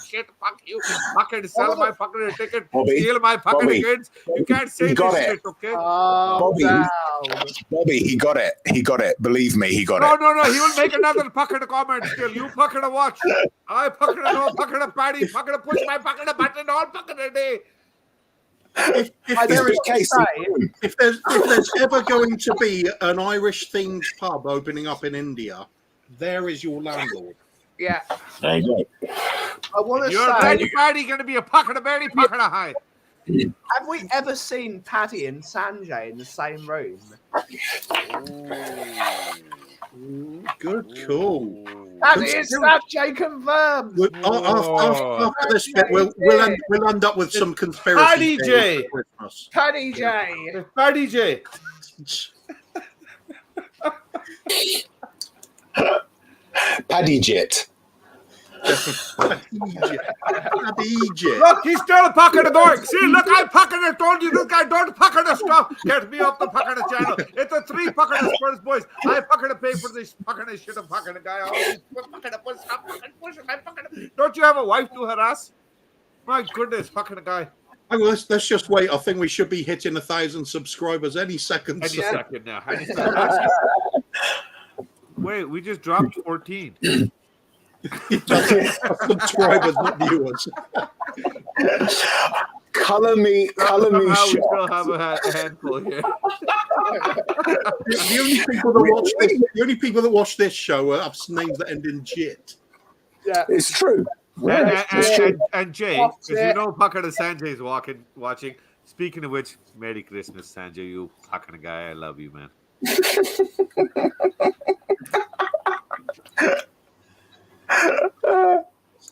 shit, fuck you, fucking sell my fucking ticket, steal my fucking kids. You can't say this shit. Okay. Bobby, he got it. He got it. Believe me, he got it. No. He will make another fucking comment still. You fucking watch. I fucking know fucking a patty, fucking push my fucking button all fucking a day. If there's ever going to be an Irish themed pub opening up in India, there is your landlord. Yeah. There you go. I want to say, you're Paddy going to be a fucking of very fucking a high. Have we ever seen Paddy and Sanjay in the same room? Good call. Paddy and Sanjay confirmed. After this bit, we'll end up with some conspiracy. Paddy J. Paddy Jet. Look, he's still pocketing the door. See, look, I pocketed it. Told you this guy don't pocket the stuff. Get me off the pocket channel. It's a 3 pocket Spurs boys. I fucking pay for this fucking shit. I'm fucking guy. Don't you have a wife to harass? My goodness, fucking guy. Let's just wait. I think we should be hitting 1,000 subscribers any second. Any second now. Wait, we just dropped 14. Subscribers, not viewers. Color me we shocked. still have a handful here. The only people that watch this show have names that end in jit. Yeah, it's true. And Jay, because you know fucking Sanjay's watching. Speaking of which, Merry Christmas, Sanjay. You fucking guy. I love you, man.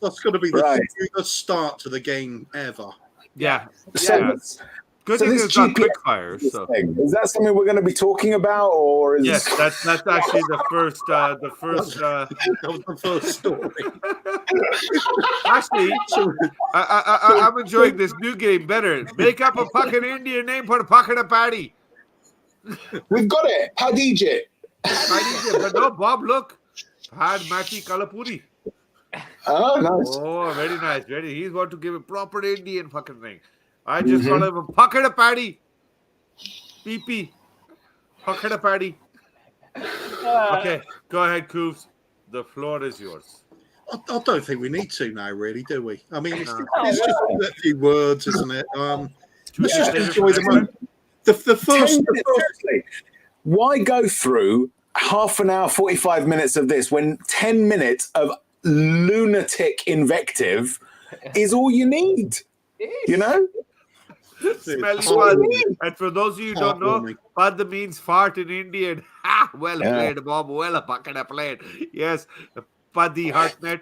That's going to be the start to the game ever. Yeah. Good So thing this it's not GPS quick fire. So thing, is that something we're going to be talking about, or is yes, that's actually the first. That was the first story. Actually, I'm enjoying this new game better. Make up a fucking Indian name, put a pocket of patty. We've got it, Padijit. But no, Bob, look, Pad Mati Kalapuri. Oh, nice. Oh, very nice. He's going to give a proper Indian fucking thing. I just call him a pocket of patty. PP. Pocket of patty. Okay, go ahead, Coofs. The floor is yours. I don't think we need to now, really, do we? I mean, it's just a few words, isn't it? Let's just enjoy the moment. The first. Seriously, why go through half an hour, 45 minutes of this when 10 minutes of lunatic invective is all you need? You know? Smelly Pad. And for those of you who don't know, Pad means fart in Indian. Well played, Bob. Well a bucket of played. Yes, Paddy Hartnett.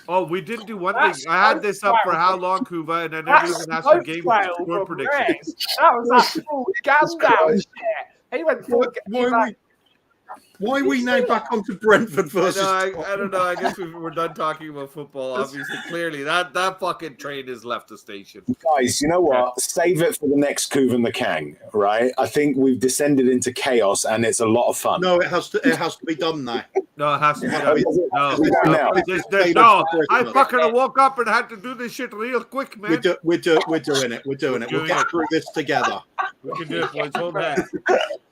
Oh, we didn't do one thing. I had this up for how long, Kuva, and I never even asked for game score predictions. That was that full Gandalf shit. He went full. Why are we now back onto Brentford versus? I don't know. I guess we're done talking about football. Obviously, clearly that fucking train has left the station. Guys, you know what? Save it for the next Kuv and the Kang, right? I think we've descended into chaos, and it's a lot of fun. No, it has to be done now. No, it has to be done. No, I fucking woke up and had to do this shit real quick, man. We're doing it. We'll get through this together. We can do it, boys. Hold on.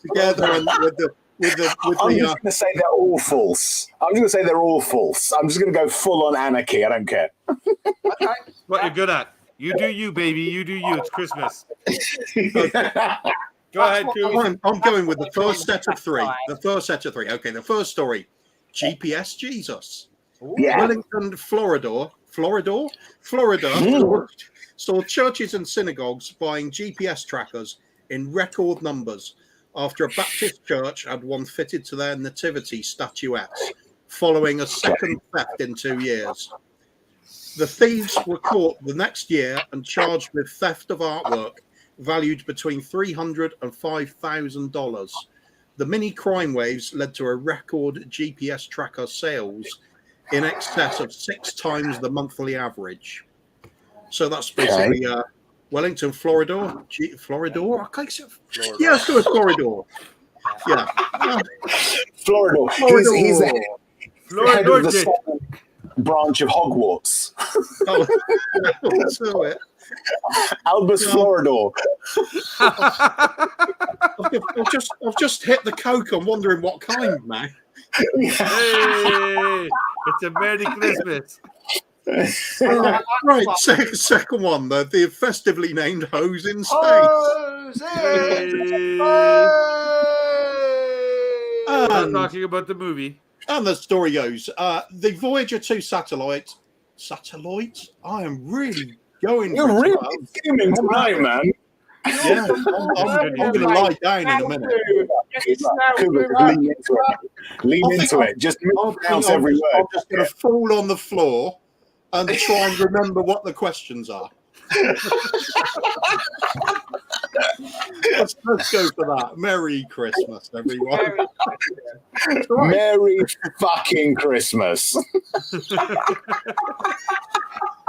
Together and with the. I'm just going to say they're all false. I'm just going to go full on anarchy. I don't care. What you're good at. You do you, baby. You do you. It's Christmas. Go ahead, Cool. I'm going with the first set of three. Okay, the first story. GPS Jesus. Yeah. Wellington, Florida saw churches and synagogues buying GPS trackers in record numbers after a Baptist church had one fitted to their nativity statuettes, following a second theft in 2 years. The thieves were caught the next year and charged with theft of artwork valued between $300 and $5,000. The mini crime waves led to a record GPS tracker sales in excess of 6 times the monthly average. So that's basically Wellington, Florida. Florida? Yeah, let's go with Florida. Yeah. Florida. He's the head of the southern branch of Hogwarts. Let's do it. Albus Florida. I've just hit the Coke. I'm wondering what kind, man. Hey, it's a Merry Christmas. Right, second one, the festively named Hose in Space. I'm talking about the movie. And the story goes, the Voyager 2 satellite? I am really going. You're really fuming tonight, man. Yeah, I'm going to lie down in a minute. Lean into it. Just pronounce every word. I'm just going to fall on the floor and try and remember what the questions are. Let's go for that. Merry Christmas, everyone. Merry fucking Christmas.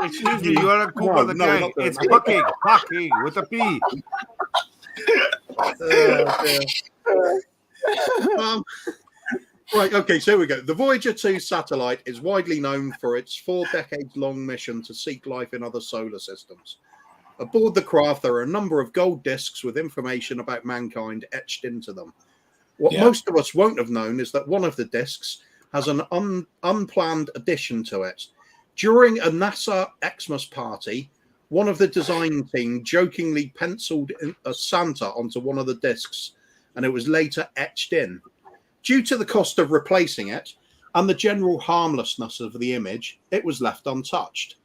Excuse me, you are a cool the guy. It's fucking with a P. Right, okay, so here we go. The Voyager 2 satellite is widely known for its 4 decades-long mission to seek life in other solar systems. Aboard the craft, there are a number of gold discs with information about mankind etched into them. What most of us won't have known is that one of the discs has an unplanned addition to it. During a NASA Xmas party, one of the design team jokingly penciled a Santa onto one of the discs, and it was later etched in. Due to the cost of replacing it and the general harmlessness of the image, it was left untouched.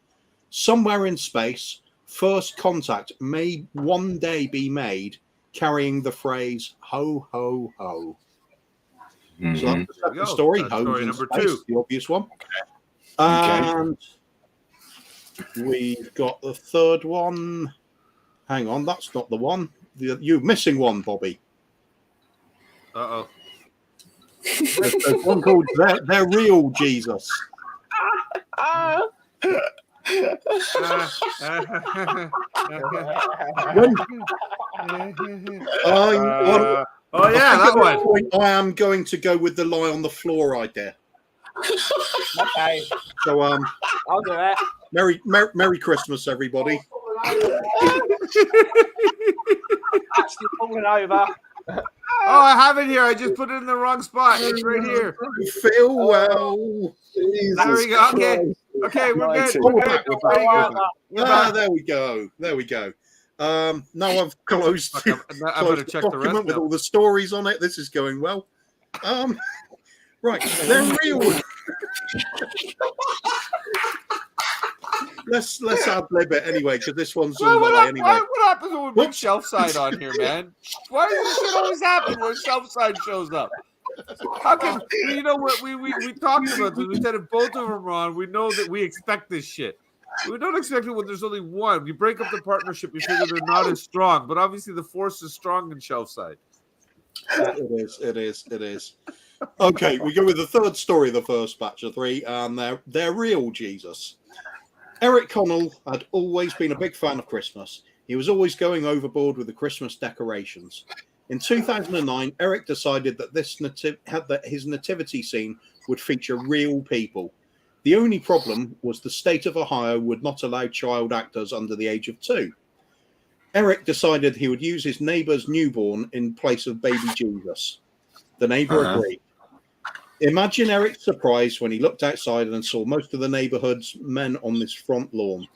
Somewhere in space, first contact may one day be made carrying the phrase "ho ho ho." Mm-hmm. So that's the second story. That's story number 2, the obvious one. Okay. And We've got the third one. Hang on, that's not the one. You're missing one, Bobby. Uh-oh. There's one called They're Real Jesus. Oh yeah, that one. I am going to go with the lie on the floor idea. Okay. So I'll do it. Merry Christmas, everybody. Actually falling over. Oh, I have it here. I just put it in the wrong spot. It's right here. Feel well. There we go. Okay, we're good. We're good. There we go. There we go. Now I've closed I'm going to check the rest with all the stories on it. This is going well. Right, they're real. Let's ad-lib it anyway, because this one's on the way anyway. What happens when we put shelf side on here, man? Why does this shit always happen when shelf side shows up? How can you know what we talked about this? We said if both of them are on, we know that we expect this shit. We don't expect it when there's only one. We break up the partnership, we figure they're not as strong, but obviously the force is strong in shelf side. It is. Okay, we go with the third story of the first batch of three, and they're real Jesus. Eric Connell had always been a big fan of Christmas. He was always going overboard with the Christmas decorations. In 2009, Eric decided that his nativity scene would feature real people. The only problem was the state of Ohio would not allow child actors under the age of 2. Eric decided he would use his neighbor's newborn in place of baby Jesus. The neighbor agreed. Imagine Eric's surprise when he looked outside and saw most of the neighborhood's men on this front lawn.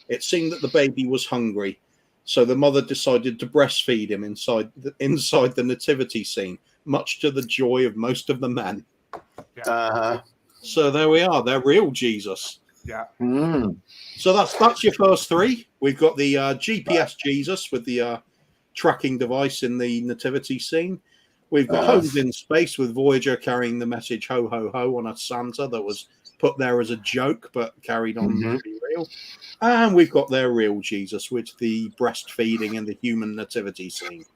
It seemed that the baby was hungry, so the mother decided to breastfeed him inside the nativity scene, much to the joy of most of the men. So there we are. They're real Jesus. Yeah. So that's your first three. We've got the GPS Jesus with the tracking device in the nativity scene. We've got Homes in Space with Voyager carrying the message "Ho Ho Ho" on a Santa that was put there as a joke but carried on to be real. And we've got their real Jesus with the breastfeeding and the human nativity scene.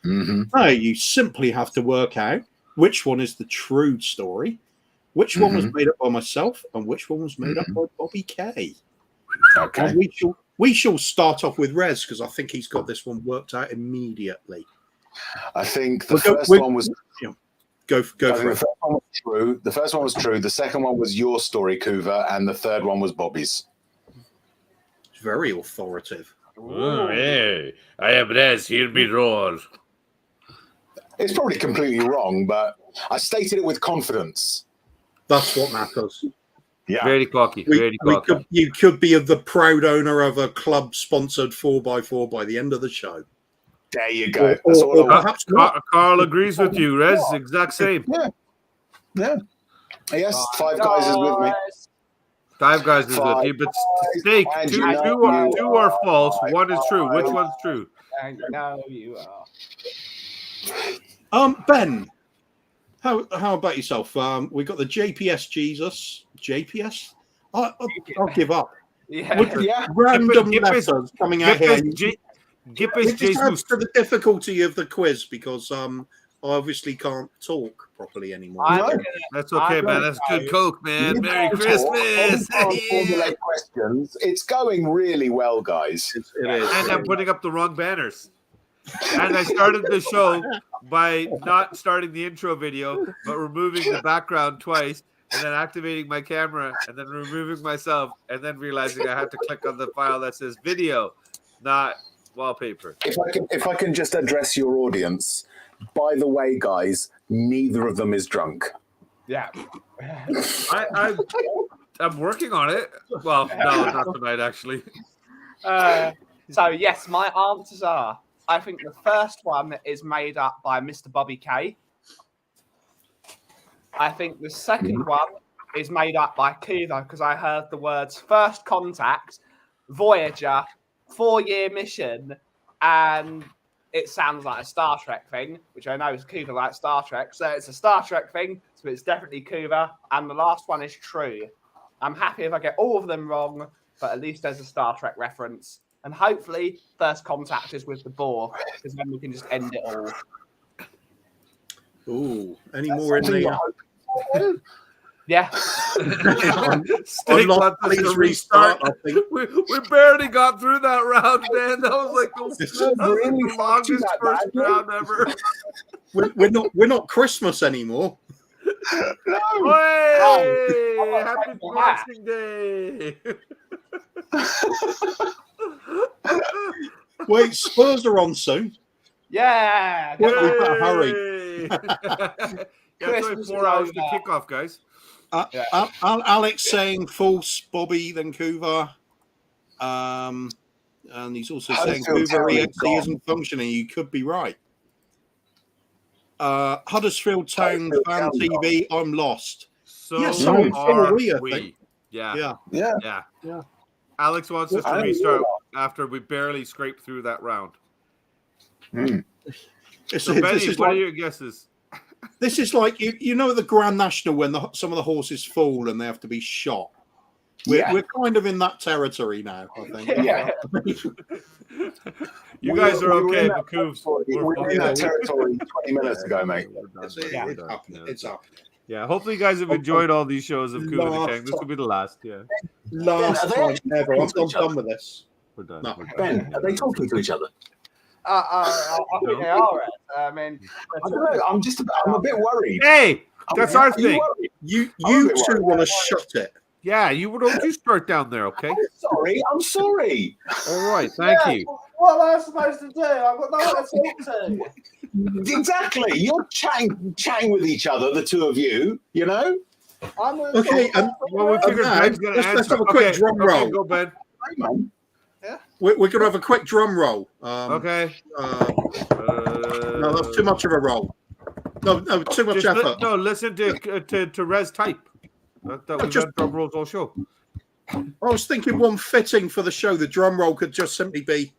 Now you simply have to work out which one is the true story, which one was made up by myself, and which one was made up by Bobby K. Okay. And we shall start off with Rez because I think he's got this one worked out immediately. I think the first one was go for it. The first one was true. The first one was true. The second one was your story, Kuva, and the third one was Bobby's. It's very authoritative. Oh, hey, I am Rez. Hear me roar. It's probably completely wrong, but I stated it with confidence. That's what matters. Yeah, very cocky. You could be the proud owner of a club-sponsored 4x4 by the end of the show. There you go. That's all perhaps Carl agrees with you, Rez. Exact same. Yeah. Yes, 5 guys is with me. 5 guys is with you, but Steak, two are false. One is true. Which one's true? I know you are. Ben, how about yourself? We got the JPS Jesus. JPS? I'll give up. Yeah. Random letters coming out here. Gippus Jesus. To the difficulty of the quiz because I obviously can't talk properly anymore. That's okay, man. That's good coke, man. Merry Christmas. Formulate questions. It's going really well, guys. It is. And I'm putting up the wrong banners. And I started the show by not starting the intro video, but removing the background twice, and then activating my camera, and then removing myself, and then realizing I had to click on the file that says video, not wallpaper. If I can just address your audience, by the way, guys, neither of them is drunk. Yeah. I'm working on it. Well, no, not tonight, actually. So, yes, my answers are, I think the first one is made up by Mr. Bobby K. I think the second one is made up by Kuva because I heard the words First Contact, Voyager, 4-year mission, and it sounds like a Star Trek thing, which I know is Kuva like Star Trek. So it's a Star Trek thing, so it's definitely Kuva. And the last one is true. I'm happy if I get all of them wrong, but at least there's a Star Trek reference. And hopefully, first contact is with the Borg, because then we can just end it all. Ooh, any more in the... Yeah. Stick I'd please restart. I think. We barely got through that round, man. That was like the longest first round ever. We're not Christmas anymore. No. Hey, happy Boxing Day. Wait, Spurs are on soon. Yeah. We better hurry. It's only 4 hours to kickoff, guys. Alex saying false Bobby Vancouver. And he's also saying Vancouver EXE isn't functioning. You could be right. Huddersfield Town Fan TV, I'm lost. So yes, are we, I we. think. Yeah. Yeah. Alex wants us to restart after we barely scraped through that round. So, Benny, what are your guesses? This is like you know the Grand National when some of the horses fall and they have to be shot. We're kind of in that territory now, I think. Yeah. You guys are okay, but Cooves. We're in that territory 20 minutes ago, mate. It's up. Yeah, hopefully you guys have enjoyed all these shows of Cooves and Kang. This will be the last, Last time ever. I'm done with this. We're done. No. Ben, are they talking to each other? I think they are. I mean, I don't know. I'm a bit worried. Hey, that's our thing. You two want to shut it. Yeah, don't you start down there, okay? I'm sorry. All right, thank you. What am I supposed to do? I've got no one to talk to. Exactly. You're chatting with each other, the two of you, you know? Okay, we figured Ben's going to answer. Let's have a quick drum roll. Go, Ben. Hey, man. We're going to have a quick drum roll. Okay. No, that's too much of a roll. No, too much effort. Listen to Rez type. That was drum rolls all show. I was thinking one fitting for the show. The drum roll could just simply be.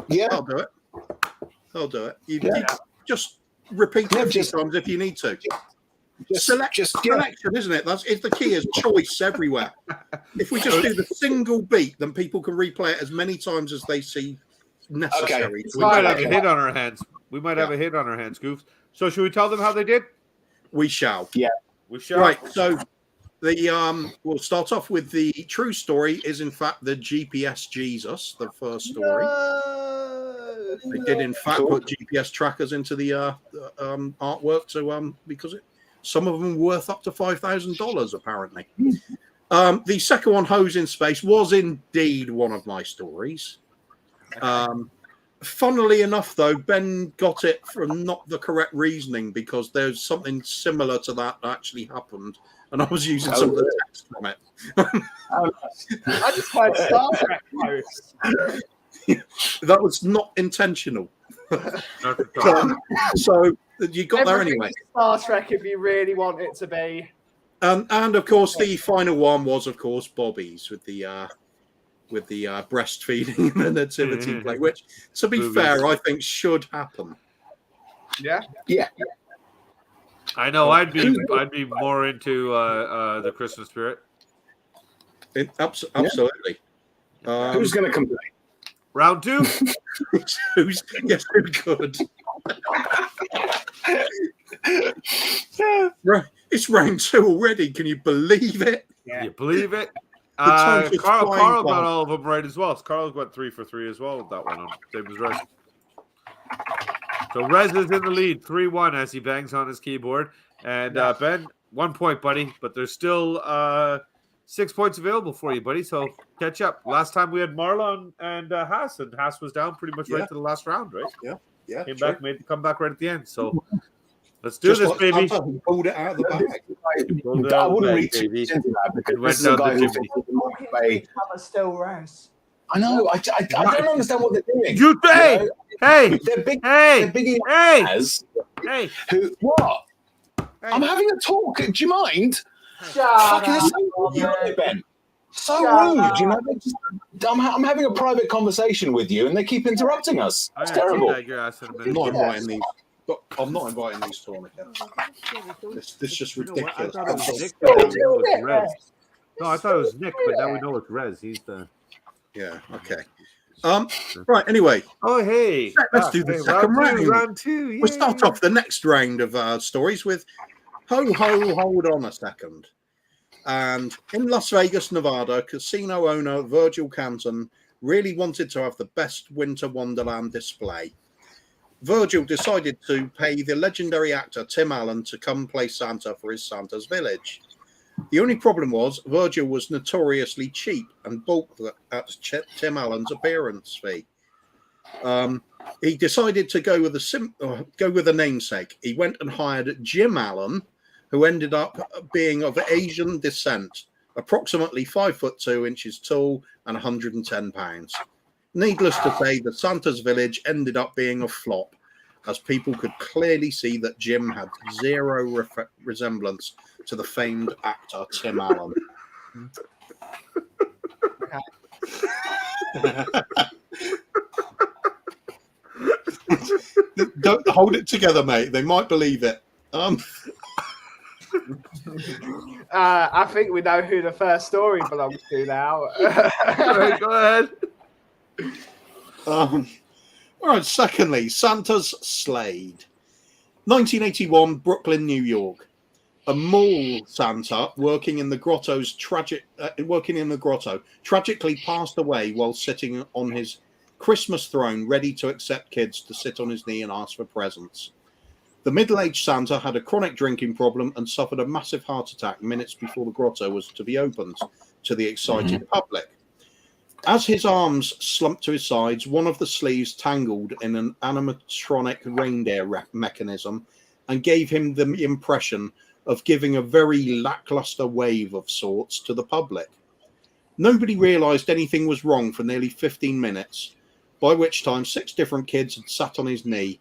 Yeah, I'll do it. You just repeat it a few times if you need to. Selection, isn't it? It's the key is choice everywhere. If we just do the single beat, then people can replay it as many times as they see necessary. Okay. We might have a hit on our hands. Have a hit on our hands, Goofs. So should we tell them how they did? We shall. Yeah. We shall. Right. So we'll start off with the true story is in fact the GPS Jesus, the first story. They did in fact put GPS trackers into the artwork to because some of them were worth up to $5,000 apparently. The second one, Hose in Space, was indeed one of my stories. Funnily enough, though, Ben got it from not the correct reasoning because there's something similar to that actually happened, and I was using some of the text from it. I just tried Star Trek posts. That was not intentional. So you got there anyway. Star Trek, if you really want it to be. And of course, the final one was, of course, Bobby's with the breastfeeding and the nativity play, which, to be fair, I think should happen. Yeah. I know. I'd be more into the Christmas spirit. Absolutely. Who's going to complain? Round 2. Who could? Right, it's round 2 already. Can you believe it? Yeah. You believe it? Carl got all of them right as well. Carl went 3 for 3 as well with that one. Same as Rez. So Rez is in the lead, 3-1 as he bangs on his keyboard. And Ben, 1 point, buddy. But there's still 6 points available for you, buddy. So catch up. Last time we had Marlon and Haas, and Haas was down pretty much right to the last round, right? Yeah. Came back, made the comeback right at the end. So let's do this, baby. Pulled it out of the bag. I wouldn't read too much into that because this is a guy who's still Rez. I know. I don't understand what they're doing. You think? Hey, they're big. Hey, they're big. Hey, who? What? Hey. I'm having a talk. Do you mind? Fucking Ben. So rude. You know, I'm having a private conversation with you, and they keep interrupting us. It's terrible. I'm not inviting these. I'm not inviting these to on again. This is just ridiculous. No, I thought it was Nick, but now we know it's Rez. He's the. Yeah. Okay. Right. Anyway. Oh, hey. Let's do the second round. Round two. We'll start off the next round of stories with Ho Ho, hold on a second. And in Las Vegas, Nevada, casino owner Virgil Canton really wanted to have the best Winter Wonderland display. Virgil decided to pay the legendary actor Tim Allen to come play Santa for his Santa's Village. The only problem was Virgil was notoriously cheap and balked at Tim Allen's appearance fee. He decided to go with a namesake. He went and hired Jim Allen, who ended up being of Asian descent, approximately 5'2" tall and 110 pounds. Needless to say, the Santa's Village ended up being a flop, as people could clearly see that Jim had zero resemblance to the famed actor Tim Allen. Don't hold it together, mate. They might believe it. I think we know who the first story belongs to now. Right, go ahead. All right. Secondly, Santa's Slade. 1981, Brooklyn, New York. A mall Santa working in the grotto tragically passed away while sitting on his Christmas throne, ready to accept kids to sit on his knee and ask for presents. The middle-aged Santa had a chronic drinking problem and suffered a massive heart attack minutes before the grotto was to be opened to the excited public. As his arms slumped to his sides, one of the sleeves tangled in an animatronic reindeer mechanism and gave him the impression of giving a very lackluster wave of sorts to the public. Nobody realized anything was wrong for nearly 15 minutes, by which time 6 different kids had sat on his knee.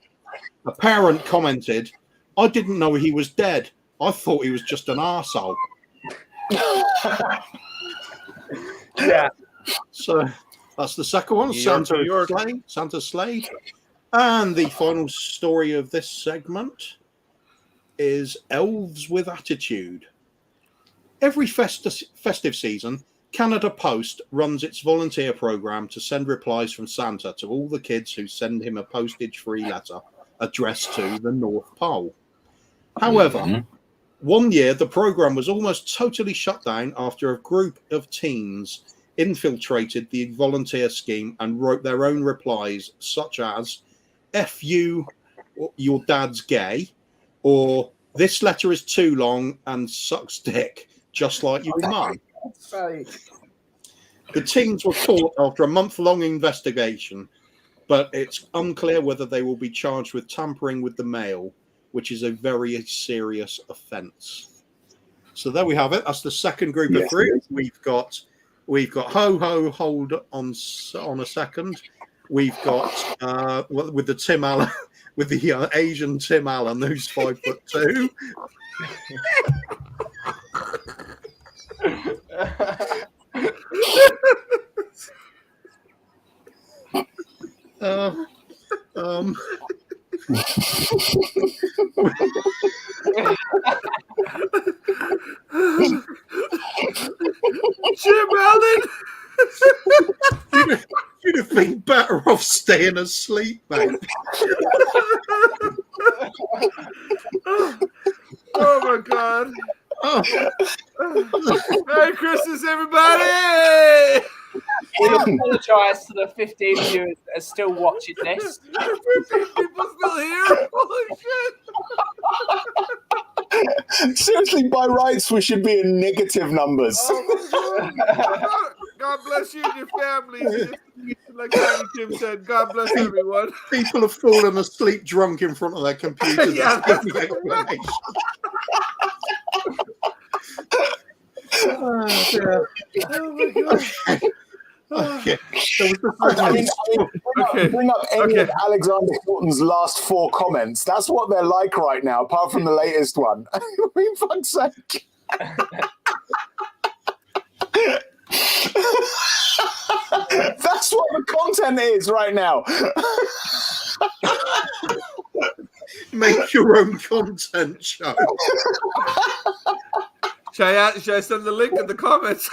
A parent commented, "I didn't know he was dead. I thought he was just an arsehole." Yeah. So that's the second one, Santa's Slade. And the final story of this segment is Elves with Attitude. Every festive season, Canada Post runs its volunteer program to send replies from Santa to all the kids who send him a postage-free letter addressed to the North Pole. However, one year the program was almost totally shut down after a group of teens infiltrated the volunteer scheme and wrote their own replies, such as "F you, your dad's gay," or "This letter is too long and sucks dick, just like your mum." The teens were caught after a month-long investigation, but it's unclear whether they will be charged with tampering with the mail, which is a very serious offence. So there we have it. That's the second group of 3. We've got Ho Ho, hold on a second. We've got with the Tim Allen, with the Asian Tim Allen, who's 5'2". Jim Allen. You'd have been better off staying asleep, mate. Oh my God. Merry Christmas, everybody! We apologise to the 15 viewers that are still watching this. 15 people still here? Holy shit! Seriously, by rights, we should be in negative numbers. Oh my God. God bless you and your families. Like Tiny Tim said, God bless everyone. People have fallen asleep drunk in front of their computers. Yeah, that's the explanation. Oh my God. Okay. So bring up any of Alexander Hilton's last 4 comments. That's what they're like right now, apart from the latest one. I mean, fuck's sake. That's what the content is right now. Make your own content show. Should I send the link in the comments?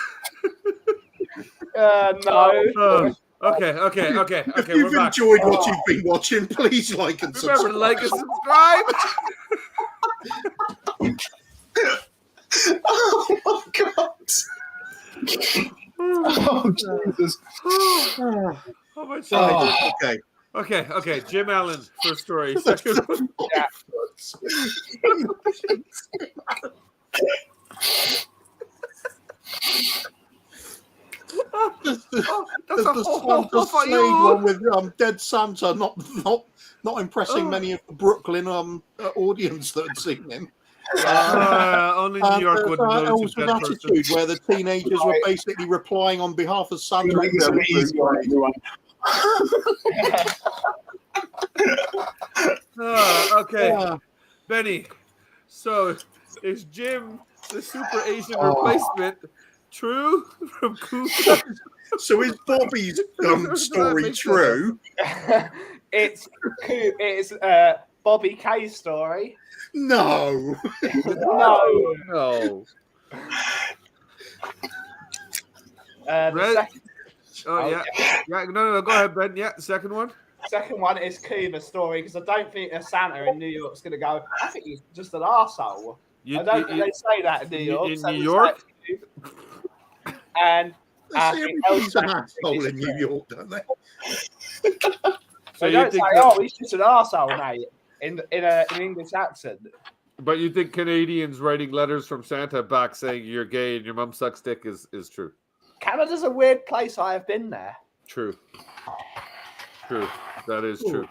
No. Okay. If you've We're back. enjoyed what you've been watching, please like and subscribe. Remember to like and subscribe. Oh my god! Oh Jesus! Oh my God. Okay. Jim Allen, first story. Second one. There's the Santa Slade one with Dead Santa not impressing many of the Brooklyn audience that had seen him. Only New York would notice also an attitude where the teenagers were basically replying on behalf of Santa. Okay, Benny. So is Jim the Super Asian replacement true from Cooper? So is Bobby's story true? It's Bobby K's story. No. No. No. Go ahead, Ben. Yeah, second one. Second one is Cuba's story because I don't think a Santa in New York's going to go. I think he's just an arsehole. I don't think they say that in New York. In New York? And everybody's an asshole in New York, don't they? So you don't say, "Oh, he's just an arsehole," mate, in an English accent. But you think Canadians writing letters from Santa back saying you're gay and your mum sucks dick is true? Canada's a weird place. I have been there. True. That is true.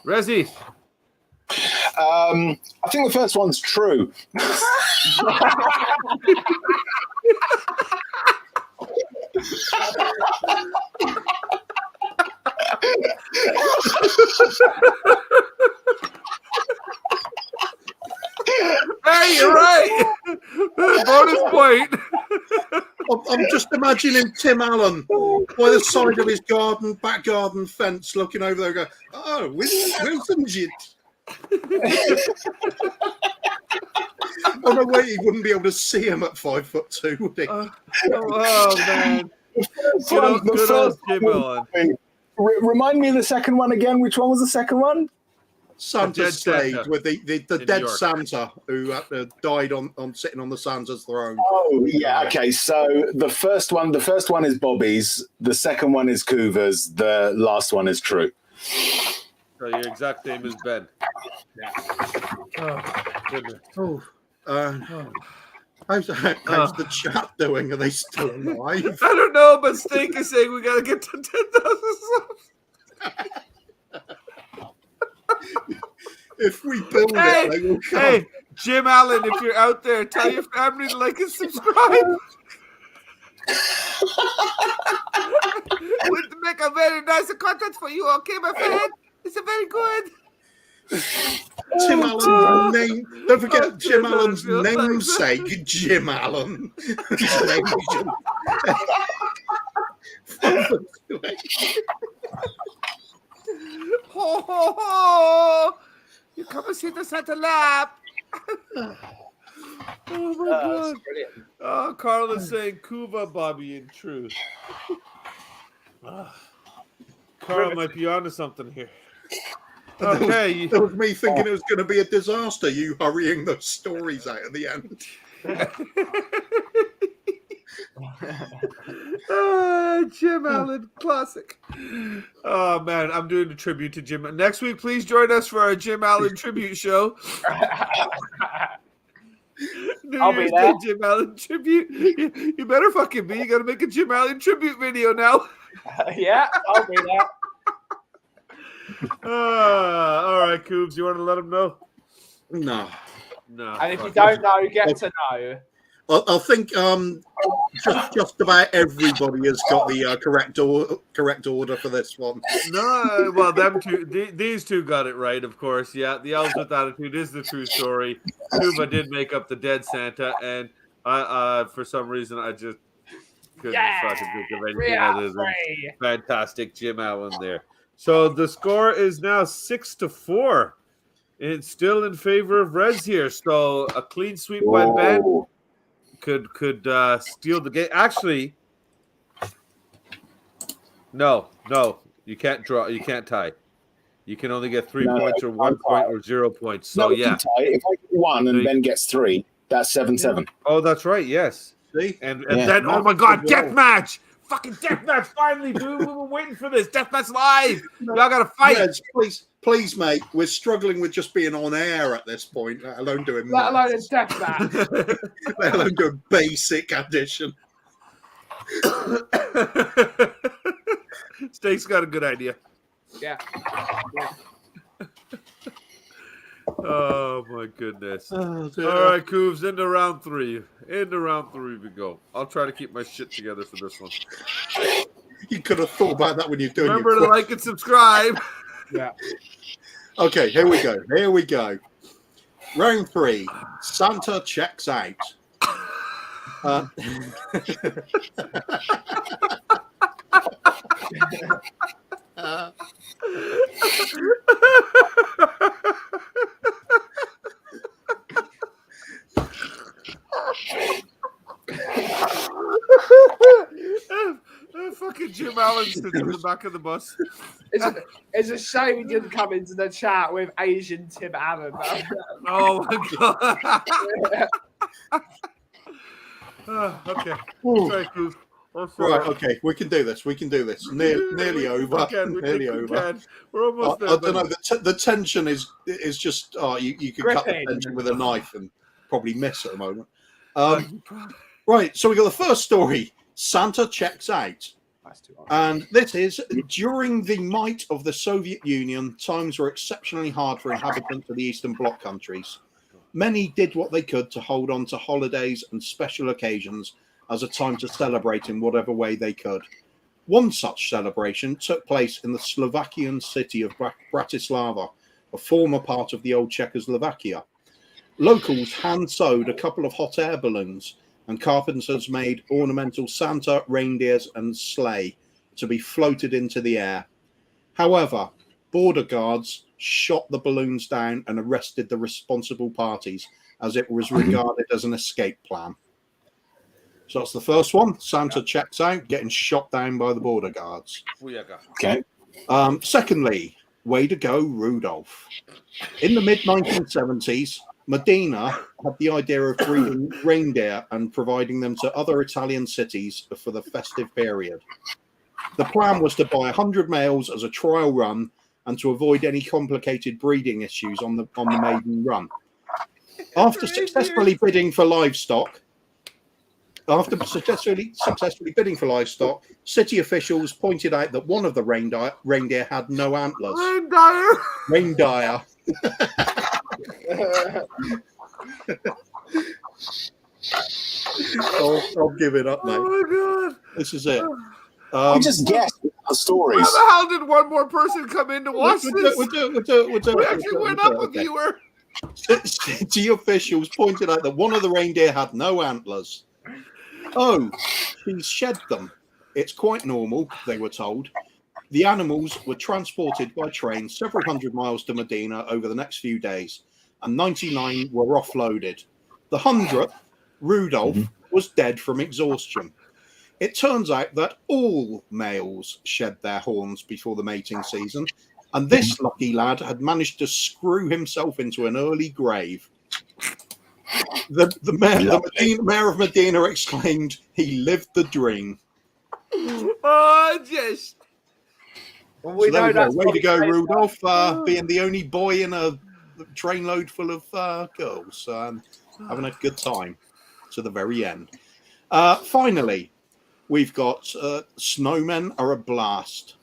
Rezi. I think the first one's true. Hey, you're right. Bonus point. I'm just imagining Tim Allen by the side of his back garden fence, looking over there, going, "Oh, Wilson Jit." Oh no, wait, he wouldn't be able to see him at 5'2", would he? Oh man. Good old Jim Allen. Remind me of the second one again. Which one was the second one? Santa Slade with the dead Santa who died on sitting on the Santa's throne. Oh yeah, okay. So the first one is Bobby's. The second one is Coover's. The last one is true. So your exact name is Ben. Yeah. Oh, goodness. How's the chat doing? Are they still alive? I don't know, but Stink is saying we got to get to 10,000 subs. If we build it, they will come. Hey, Jim Allen, if you're out there, tell your family to like and subscribe. We'll make a very nice content for you, okay, my friend? It's a very good. Tim Allen's name. Don't forget Jim Allen's namesake, Jim Allen. Ho, ho, ho! You come and see the Santa lap. Oh my God! Oh, Carl is saying Cuba, Bobby, in truth. Carl might be onto something here. Okay, that was me thinking it was going to be a disaster. You hurrying those stories out at the end. Jim Allen, classic. Oh man, I'm doing a tribute to Jim. Next week, please join us for our Jim Allen tribute show. I'll be there. Jim Allen tribute. You better fucking be. You got to make a Jim Allen tribute video now. Yeah, I'll be there. All right, Coobs, you want to let them know? No. And if you don't know, get to know. I think just about everybody has got the correct order for this one. No, well, them two, these two got it right, of course. Yeah, the Elves with Attitude is the true story. Cuba did make up the dead Santa, and I for some reason, I just couldn't fucking think of anything other than fantastic Jim Allen there. So the score is now 6-4. It's still in favor of Rez here. So a clean sweep by Ben. could steal the game. Actually, no, you can't draw. You can't tie. You can only get 3 points or 1 point or 0 points. So no, tie. If I get 1 and Ben gets 3, that's 7-7. Oh, that's right. Yes. See? And then, oh my God, death match! Fucking death match! Finally, dude, we were waiting for this death match live. Y'all gotta fight. Reg, please, mate. We're struggling with just being on air at this point, let alone doing Let alone a death match. let alone doing basic addition. Steak's got a good idea. Yeah. Oh my goodness! Oh, all right, Coobs, into round 3. Into round 3 we go. I'll try to keep my shit together for this one. You could have thought about that when you're doing. Remember to like and subscribe. Yeah. Okay, here we go. Here we go. Round 3. Santa checks out. Fucking Jim Allen sits in the back of the bus. It's a shame he didn't come into the chat with Asian Tim Allen. Oh my God. Okay. Sorry, Coobs. Right, okay, we can do this. We can do this. Nearly over. Nearly over. We're almost there. I don't know. The tension is just. You could cut the tension with a knife and probably miss at the moment. Right, so we got the first story. Santa checks out. And this is during the might of the Soviet Union, times were exceptionally hard for inhabitants of the Eastern Bloc countries. Many did what they could to hold on to holidays and special occasions as a time to celebrate in whatever way they could. One such celebration took place in the Slovakian city of Bratislava, a former part of the old Czechoslovakia. Locals hand-sewed a couple of hot air balloons, and carpenters made ornamental Santa, reindeers, and sleigh to be floated into the air. However, border guards shot the balloons down and arrested the responsible parties, as it was regarded as an escape plan. So that's the first one. Santa checks out, getting shot down by the border guards. Okay. Secondly, way to go, Rudolph. In the mid-1970s, Medina had the idea of breeding reindeer and providing them to other Italian cities for the festive period. The plan was to buy 100 males as a trial run and to avoid any complicated breeding issues on the maiden run. After successfully bidding for livestock, city officials pointed out that one of the reindeer had no antlers. Reindeer. I'll give it up, mate. Oh my God. This is it. I just guessed the stories. How the hell did one more person come in to watch this? We'll do it. We actually went up a viewer. City officials pointed out that one of the reindeer had no antlers. Oh, he shed them. It's quite normal, they were told. The animals were transported by train several hundred miles to Medina over the next few days, and 99 were offloaded. The 100th, Rudolph, was dead from exhaustion. It turns out that all males shed their horns before the mating season, and this lucky lad had managed to screw himself into an early grave. The mayor of Medina exclaimed, "He lived the dream." Oh, just. Well, we So know way to go, Rudolph, being the only boy in a trainload full of girls, having a good time to the very end. Finally, we've got snowmen are a blast.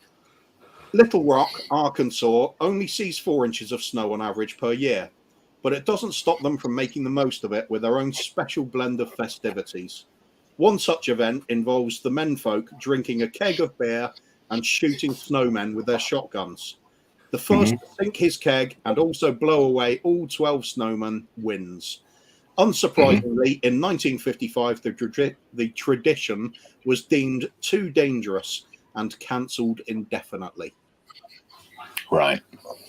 Little Rock, Arkansas, only sees 4 inches of snow on average per year, but it doesn't stop them from making the most of it with their own special blend of festivities. One such event involves the menfolk drinking a keg of beer and shooting snowmen with their shotguns. The first to sink his keg and also blow away all 12 snowmen wins. Unsurprisingly, in 1955, the tradition was deemed too dangerous and cancelled indefinitely. Right.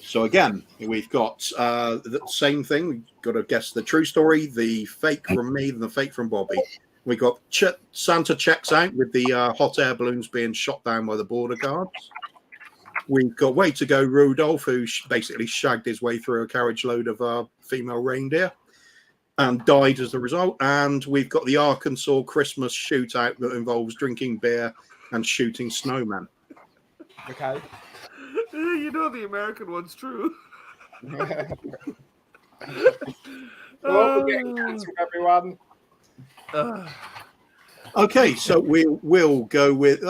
So again, we've got the same thing. We've got to guess the true story, the fake from me, and the fake from Bobby. We got Santa checks out with the hot air balloons being shot down by the border guards. We've got Way to Go Rudolph, who basically shagged his way through a carriage load of female reindeer and died as a result. And we've got the Arkansas Christmas shootout that involves drinking beer and shooting snowmen. Okay. You know the American one's true. We're getting cancelled, everyone. Okay, so we'll go with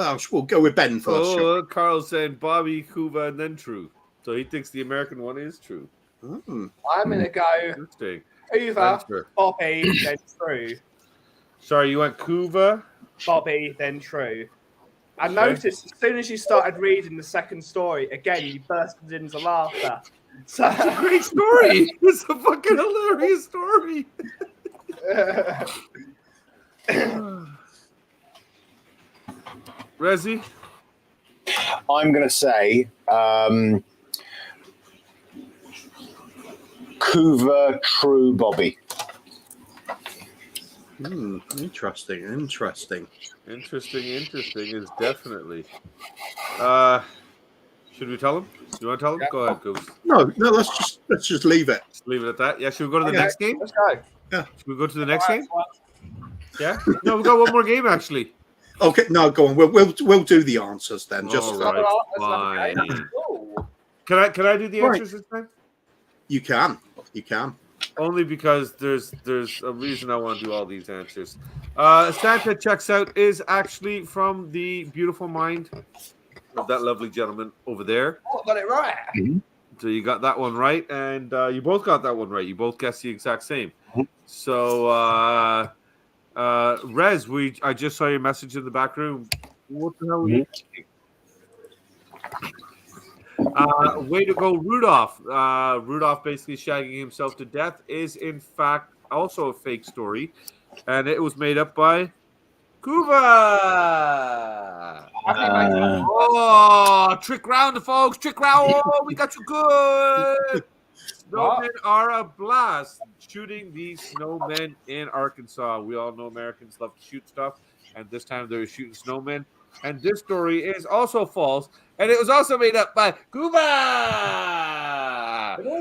Ben first. Oh, Carl's saying Bobby, Kuva, and then true. So he thinks the American one is true. Mm. I'm gonna go Interesting. Kuva, Bobby, then true. Sorry, you went Kuva, Bobby, then true. I noticed as soon as you started reading the second story, again, you bursted into laughter. So it's a great story. It's a fucking hilarious story. Rezi? I'm going to say Kuva, true, Bobby. Interesting is definitely. Should we tell him? You want to tell him? Go ahead, Goose. No, let's just leave it. Just leave it at that. Yeah, should we go to the next game? Let's go. Yeah. Should we go to the next game? Yeah. No, we've got one more game actually. Okay, no, go on. We'll do the answers then. Just all right, fine. Can I do the answers this time? You can. Only because there's a reason I want to do all these answers. Santa checks out is actually from the beautiful mind of that lovely gentleman over there. Oh, got it right. Mm-hmm. So you got that one right, and you both got that one right. You both guessed the exact same. So, Rez, I just saw your message in the back room. What the hell were you thinking? Way to go, Rudolph. Rudolph basically shagging himself to death is, in fact, also a fake story, and it was made up by Kuva. Trick round, folks. Trick round. Oh, we got you good. Snowmen are a blast. Shooting these snowmen in Arkansas. We all know Americans love to shoot stuff, and this time they were shooting snowmen. And this story is also false, and it was also made up by Kuva.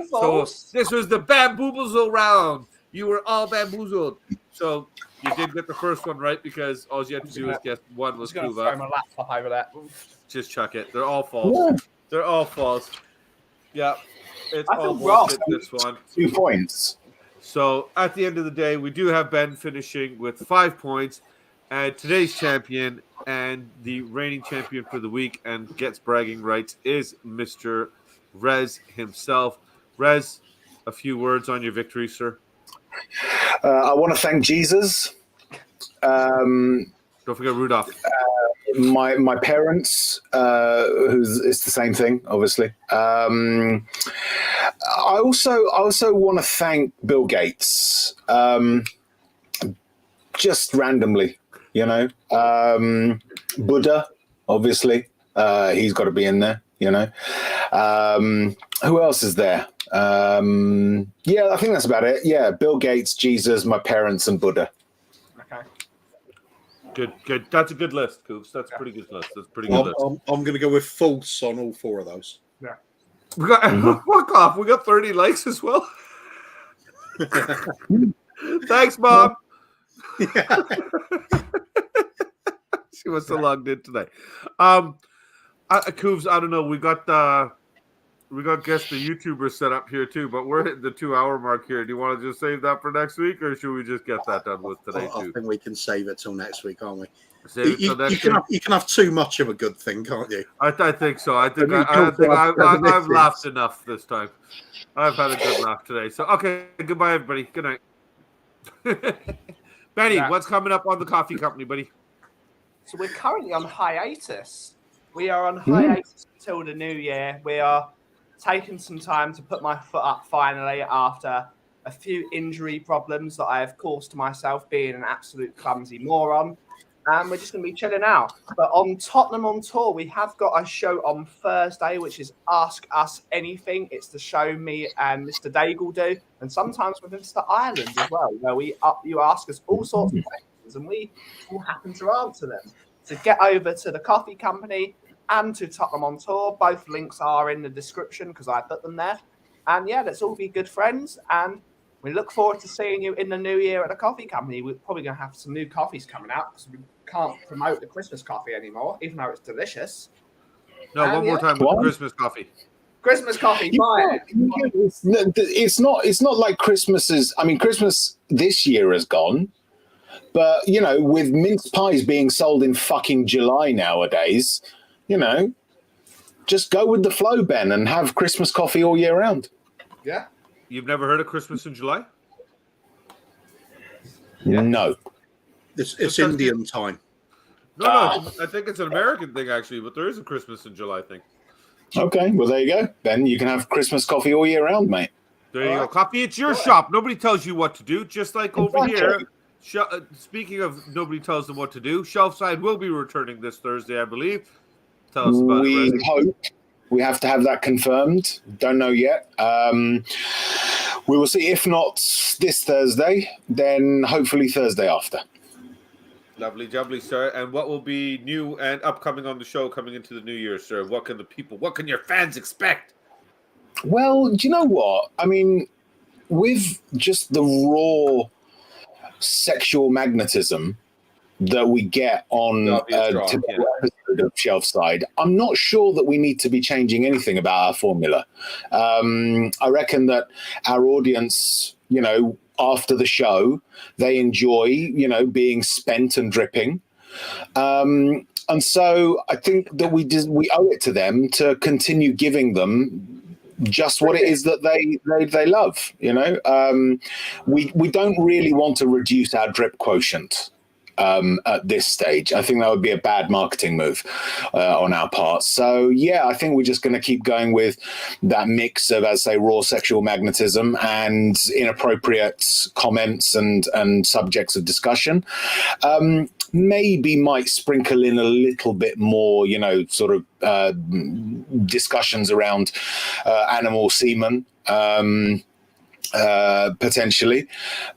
So this was the bamboozle round. You were all bamboozled. So you did get the first one right because all you had to do was guess one was Kuva. Throw my laptop over that. Just chuck it. They're all false. Yeah. They're all false. Yeah. It's all bullshit, this one. 2 points. So at the end of the day, we do have Ben finishing with 5 points. And today's champion and the reigning champion for the week and gets bragging rights is Mr. Rez himself. Rez, a few words on your victory, sir. I want to thank Jesus. Don't forget Rudolph. My parents, it's the same thing, obviously. I also want to thank Bill Gates, just randomly, Buddha, obviously, he's got to be in there, Who else is there? I think that's about it. Yeah, Bill Gates, Jesus, my parents, and Buddha. Okay. Good. That's a good list, Coops. That's a pretty good list. I'm going to go with false on all 4 of those. Yeah. We got fuck off. We got 30 likes as well. Thanks, Mom. Yeah. She must have logged in today. Coops, I don't know. We got guess the YouTubers set up here too, but we're hitting the 2-hour mark here. Do you want to just save that for next week, or should we just get that done with today too? I think we can save it till next week, can't we? You can have too much of a good thing, can't you? I think so. I think I've laughed enough this time. I've had a good laugh today. So okay, goodbye everybody. Good night. Benny, what's coming up on the coffee company, buddy? So we're currently on hiatus. We are on hiatus until the new year. We are taking some time to put my foot up finally after a few injury problems that I have caused to myself, being an absolute clumsy moron. and we're just going to be chilling out. But on Tottenham on Tour, we have got a show on Thursday, which is Ask Us Anything. It's the show me and Mr. Daigle do, and sometimes with Mr. Ireland as well, where you ask us all sorts of questions, and we will happen to answer them. So get over to the coffee company and to Tottenham on Tour. Both links are in the description because I put them there. And yeah, let's all be good friends. And we look forward to seeing you in the new year at the coffee company. We're probably going to have some new coffees coming out because we can't promote the Christmas coffee anymore, even though it's delicious. No, one more time with Christmas coffee. Christmas coffee, buy it. It's not like Christmas is. I mean, Christmas this year has gone, but you know, with mince pies being sold in fucking July nowadays, you know, just go with the flow, Ben, and have Christmas coffee all year round. Yeah. You've never heard of Christmas in July? Yeah. No. It's Indian time. No, I think it's an American thing, actually, but there is a Christmas in July thing. Okay, well, there you go. Then you can have Christmas coffee all year round, mate. There you go. Coffee, it's your shop. Nobody tells you what to do, just like over here. Speaking of nobody tells them what to do, Shelfside will be returning this Thursday, I believe. Tell us about it. We hope. We have to have that confirmed. Don't know yet. We will see. If not this Thursday, then hopefully Thursday after. Lovely, jubbly, sir. And what will be new and upcoming on the show coming into the new year, sir? What can your fans expect? Well, do you know what? I mean, with just the raw sexual magnetism that we get on today's episode of Shelfside, I'm not sure that we need to be changing anything about our formula. I reckon that our audience, you know, after the show, they enjoy, you know, being spent and dripping. And so I think that we owe it to them to continue giving them just what it is that they love, you know. We don't really want to reduce our drip quotient at this stage. I think that would be a bad marketing move on our part. So yeah, I think we're just going to keep going with that mix of, as I say, raw sexual magnetism and inappropriate comments and subjects of discussion. Maybe might sprinkle in a little bit more, you know, sort of discussions around animal semen. Potentially,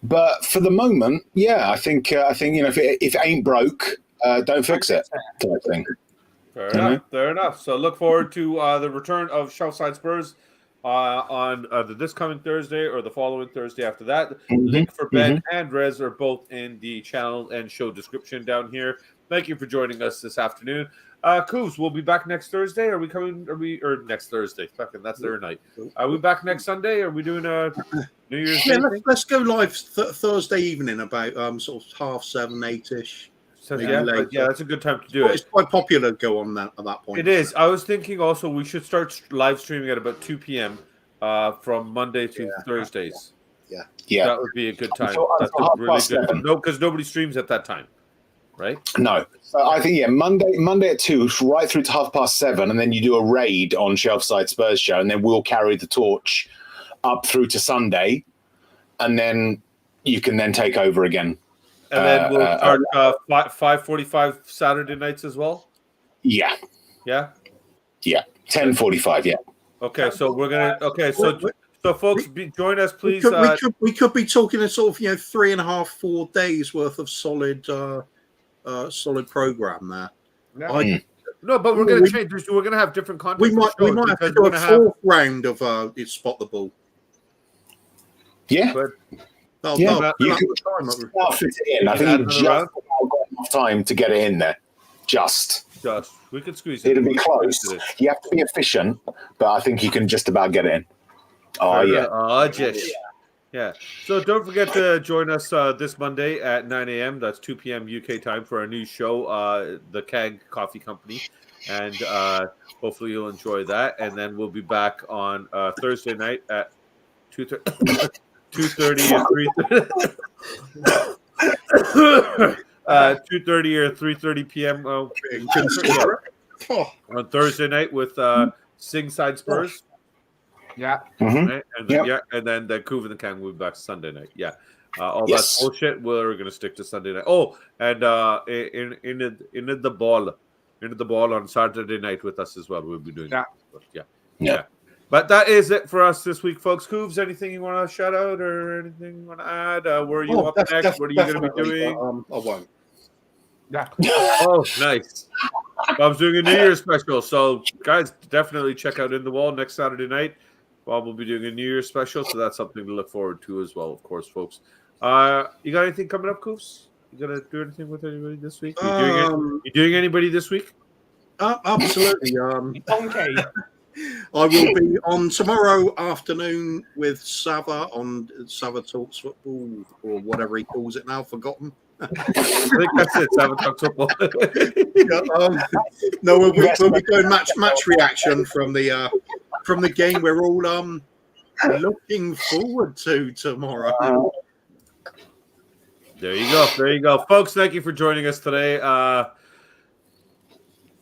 but for the moment, yeah, I think you know, if it ain't broke, don't fix it, type thing. Fair enough. So look forward to the return of Shelfside Spurs on this coming Thursday or the following Thursday after that. Link for Ben and Rez are both in the channel and show description down here. Thank you for joining us this afternoon. Coos, we'll be back next Thursday. Or next Thursday? Fucking, that's their night. Are we back next Sunday? Are we doing a New Year's Day? Let's go live Thursday evening about sort of 7:30, 8ish. So, yeah, that's a good time to do it. It's quite popular to go on that at that point. It is. I was thinking also we should start live streaming at about 2 p.m. From Monday to Thursdays. Yeah. That would be a good time. That's a really good time. No, because nobody streams at that time. Right? No. So I think, Monday at 2, right through to 7:30, and then you do a raid on Shelfside Spurs show, and then we'll carry the torch up through to Sunday, and then you can then take over again. And then we'll start 5:45 Saturday nights as well? Yeah. Yeah? Yeah. 10:45, yeah. Okay, so we're going to... Okay, so folks, join us, please. We could be talking a sort of, 3.5, 4 days worth of solid program there. No, but we're going to change. We're going to have different content. We might have to do a fourth round of Spot the Ball. Yeah. You can start fit it in. I think you've just got enough time to get it in there. Just. We could squeeze it. It'll be close. You have to be efficient, but I think you can just about get it in. Yeah. So don't forget to join us this Monday at 9 a.m. That's 2 p.m. UK time for our new show, the Kang Coffee Company. And hopefully you'll enjoy that. And then we'll be back on Thursday night at 2:30 and 3:30. 2:30 or 3:30 p.m. On Thursday night with Singside Spurs. Yeah. Right? And then and then the Kuv and the Kang will be back Sunday night. Yeah. All Yes. that bullshit. We're gonna stick to Sunday night. Oh, and in the ball on Saturday night with us as well. We'll be doing that. Yeah. But that is it for us this week, folks. Cooves, anything you want to shout out or anything you want to add? Where are you up next? What are you going to be doing? I won't. Yeah. Oh, nice. Bob's doing a New Year's special. So, guys, definitely check out In the Wall next Saturday night. Bob will be doing a New Year's special. So that's something to look forward to as well, of course, folks. You got anything coming up, Cooves? You going to do anything with anybody this week? You doing anybody this week? Absolutely. Okay. I will be on tomorrow afternoon with Sava on Sava Talks Football or whatever he calls it now. Forgotten. I think that's it. Sava Talks Football. No, we'll be going match reaction from the game we're all looking forward to tomorrow. There you go, folks. Thank you for joining us today.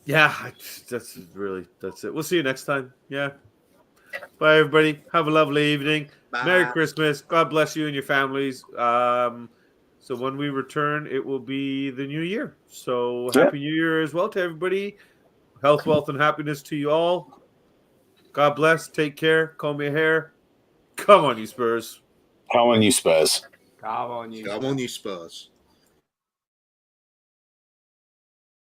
Yeah, that's it. We'll see you next time. Yeah. Bye, everybody. Have a lovely evening. Bye. Merry Christmas. God bless you and your families. So when we return, it will be the new year. So Happy New Year as well to everybody. Health, wealth, and happiness to you all. God bless. Take care. Comb your hair. Come on, you Spurs. Come on, you Spurs. Come on, you Spurs.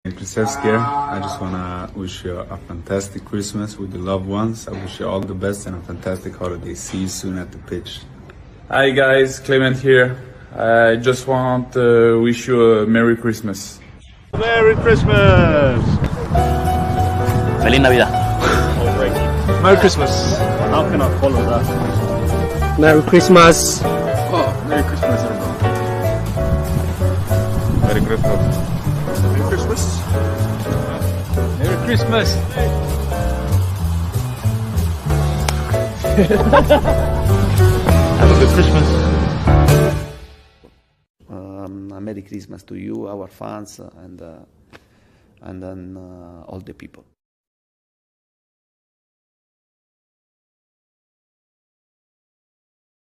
Princess here. I just want to wish you a fantastic Christmas with your loved ones. I wish you all the best and a fantastic holiday. See you soon at the pitch. Hi guys, Clement here. I just want to wish you a Merry Christmas. Merry Christmas. Feliz Navidad. Merry Christmas. How can I follow that? Merry Christmas. Oh, Merry Christmas, everyone. Merry Christmas. Merry Christmas. Merry Christmas. Have a good Christmas. A Merry Christmas to you, our fans, and then all the people.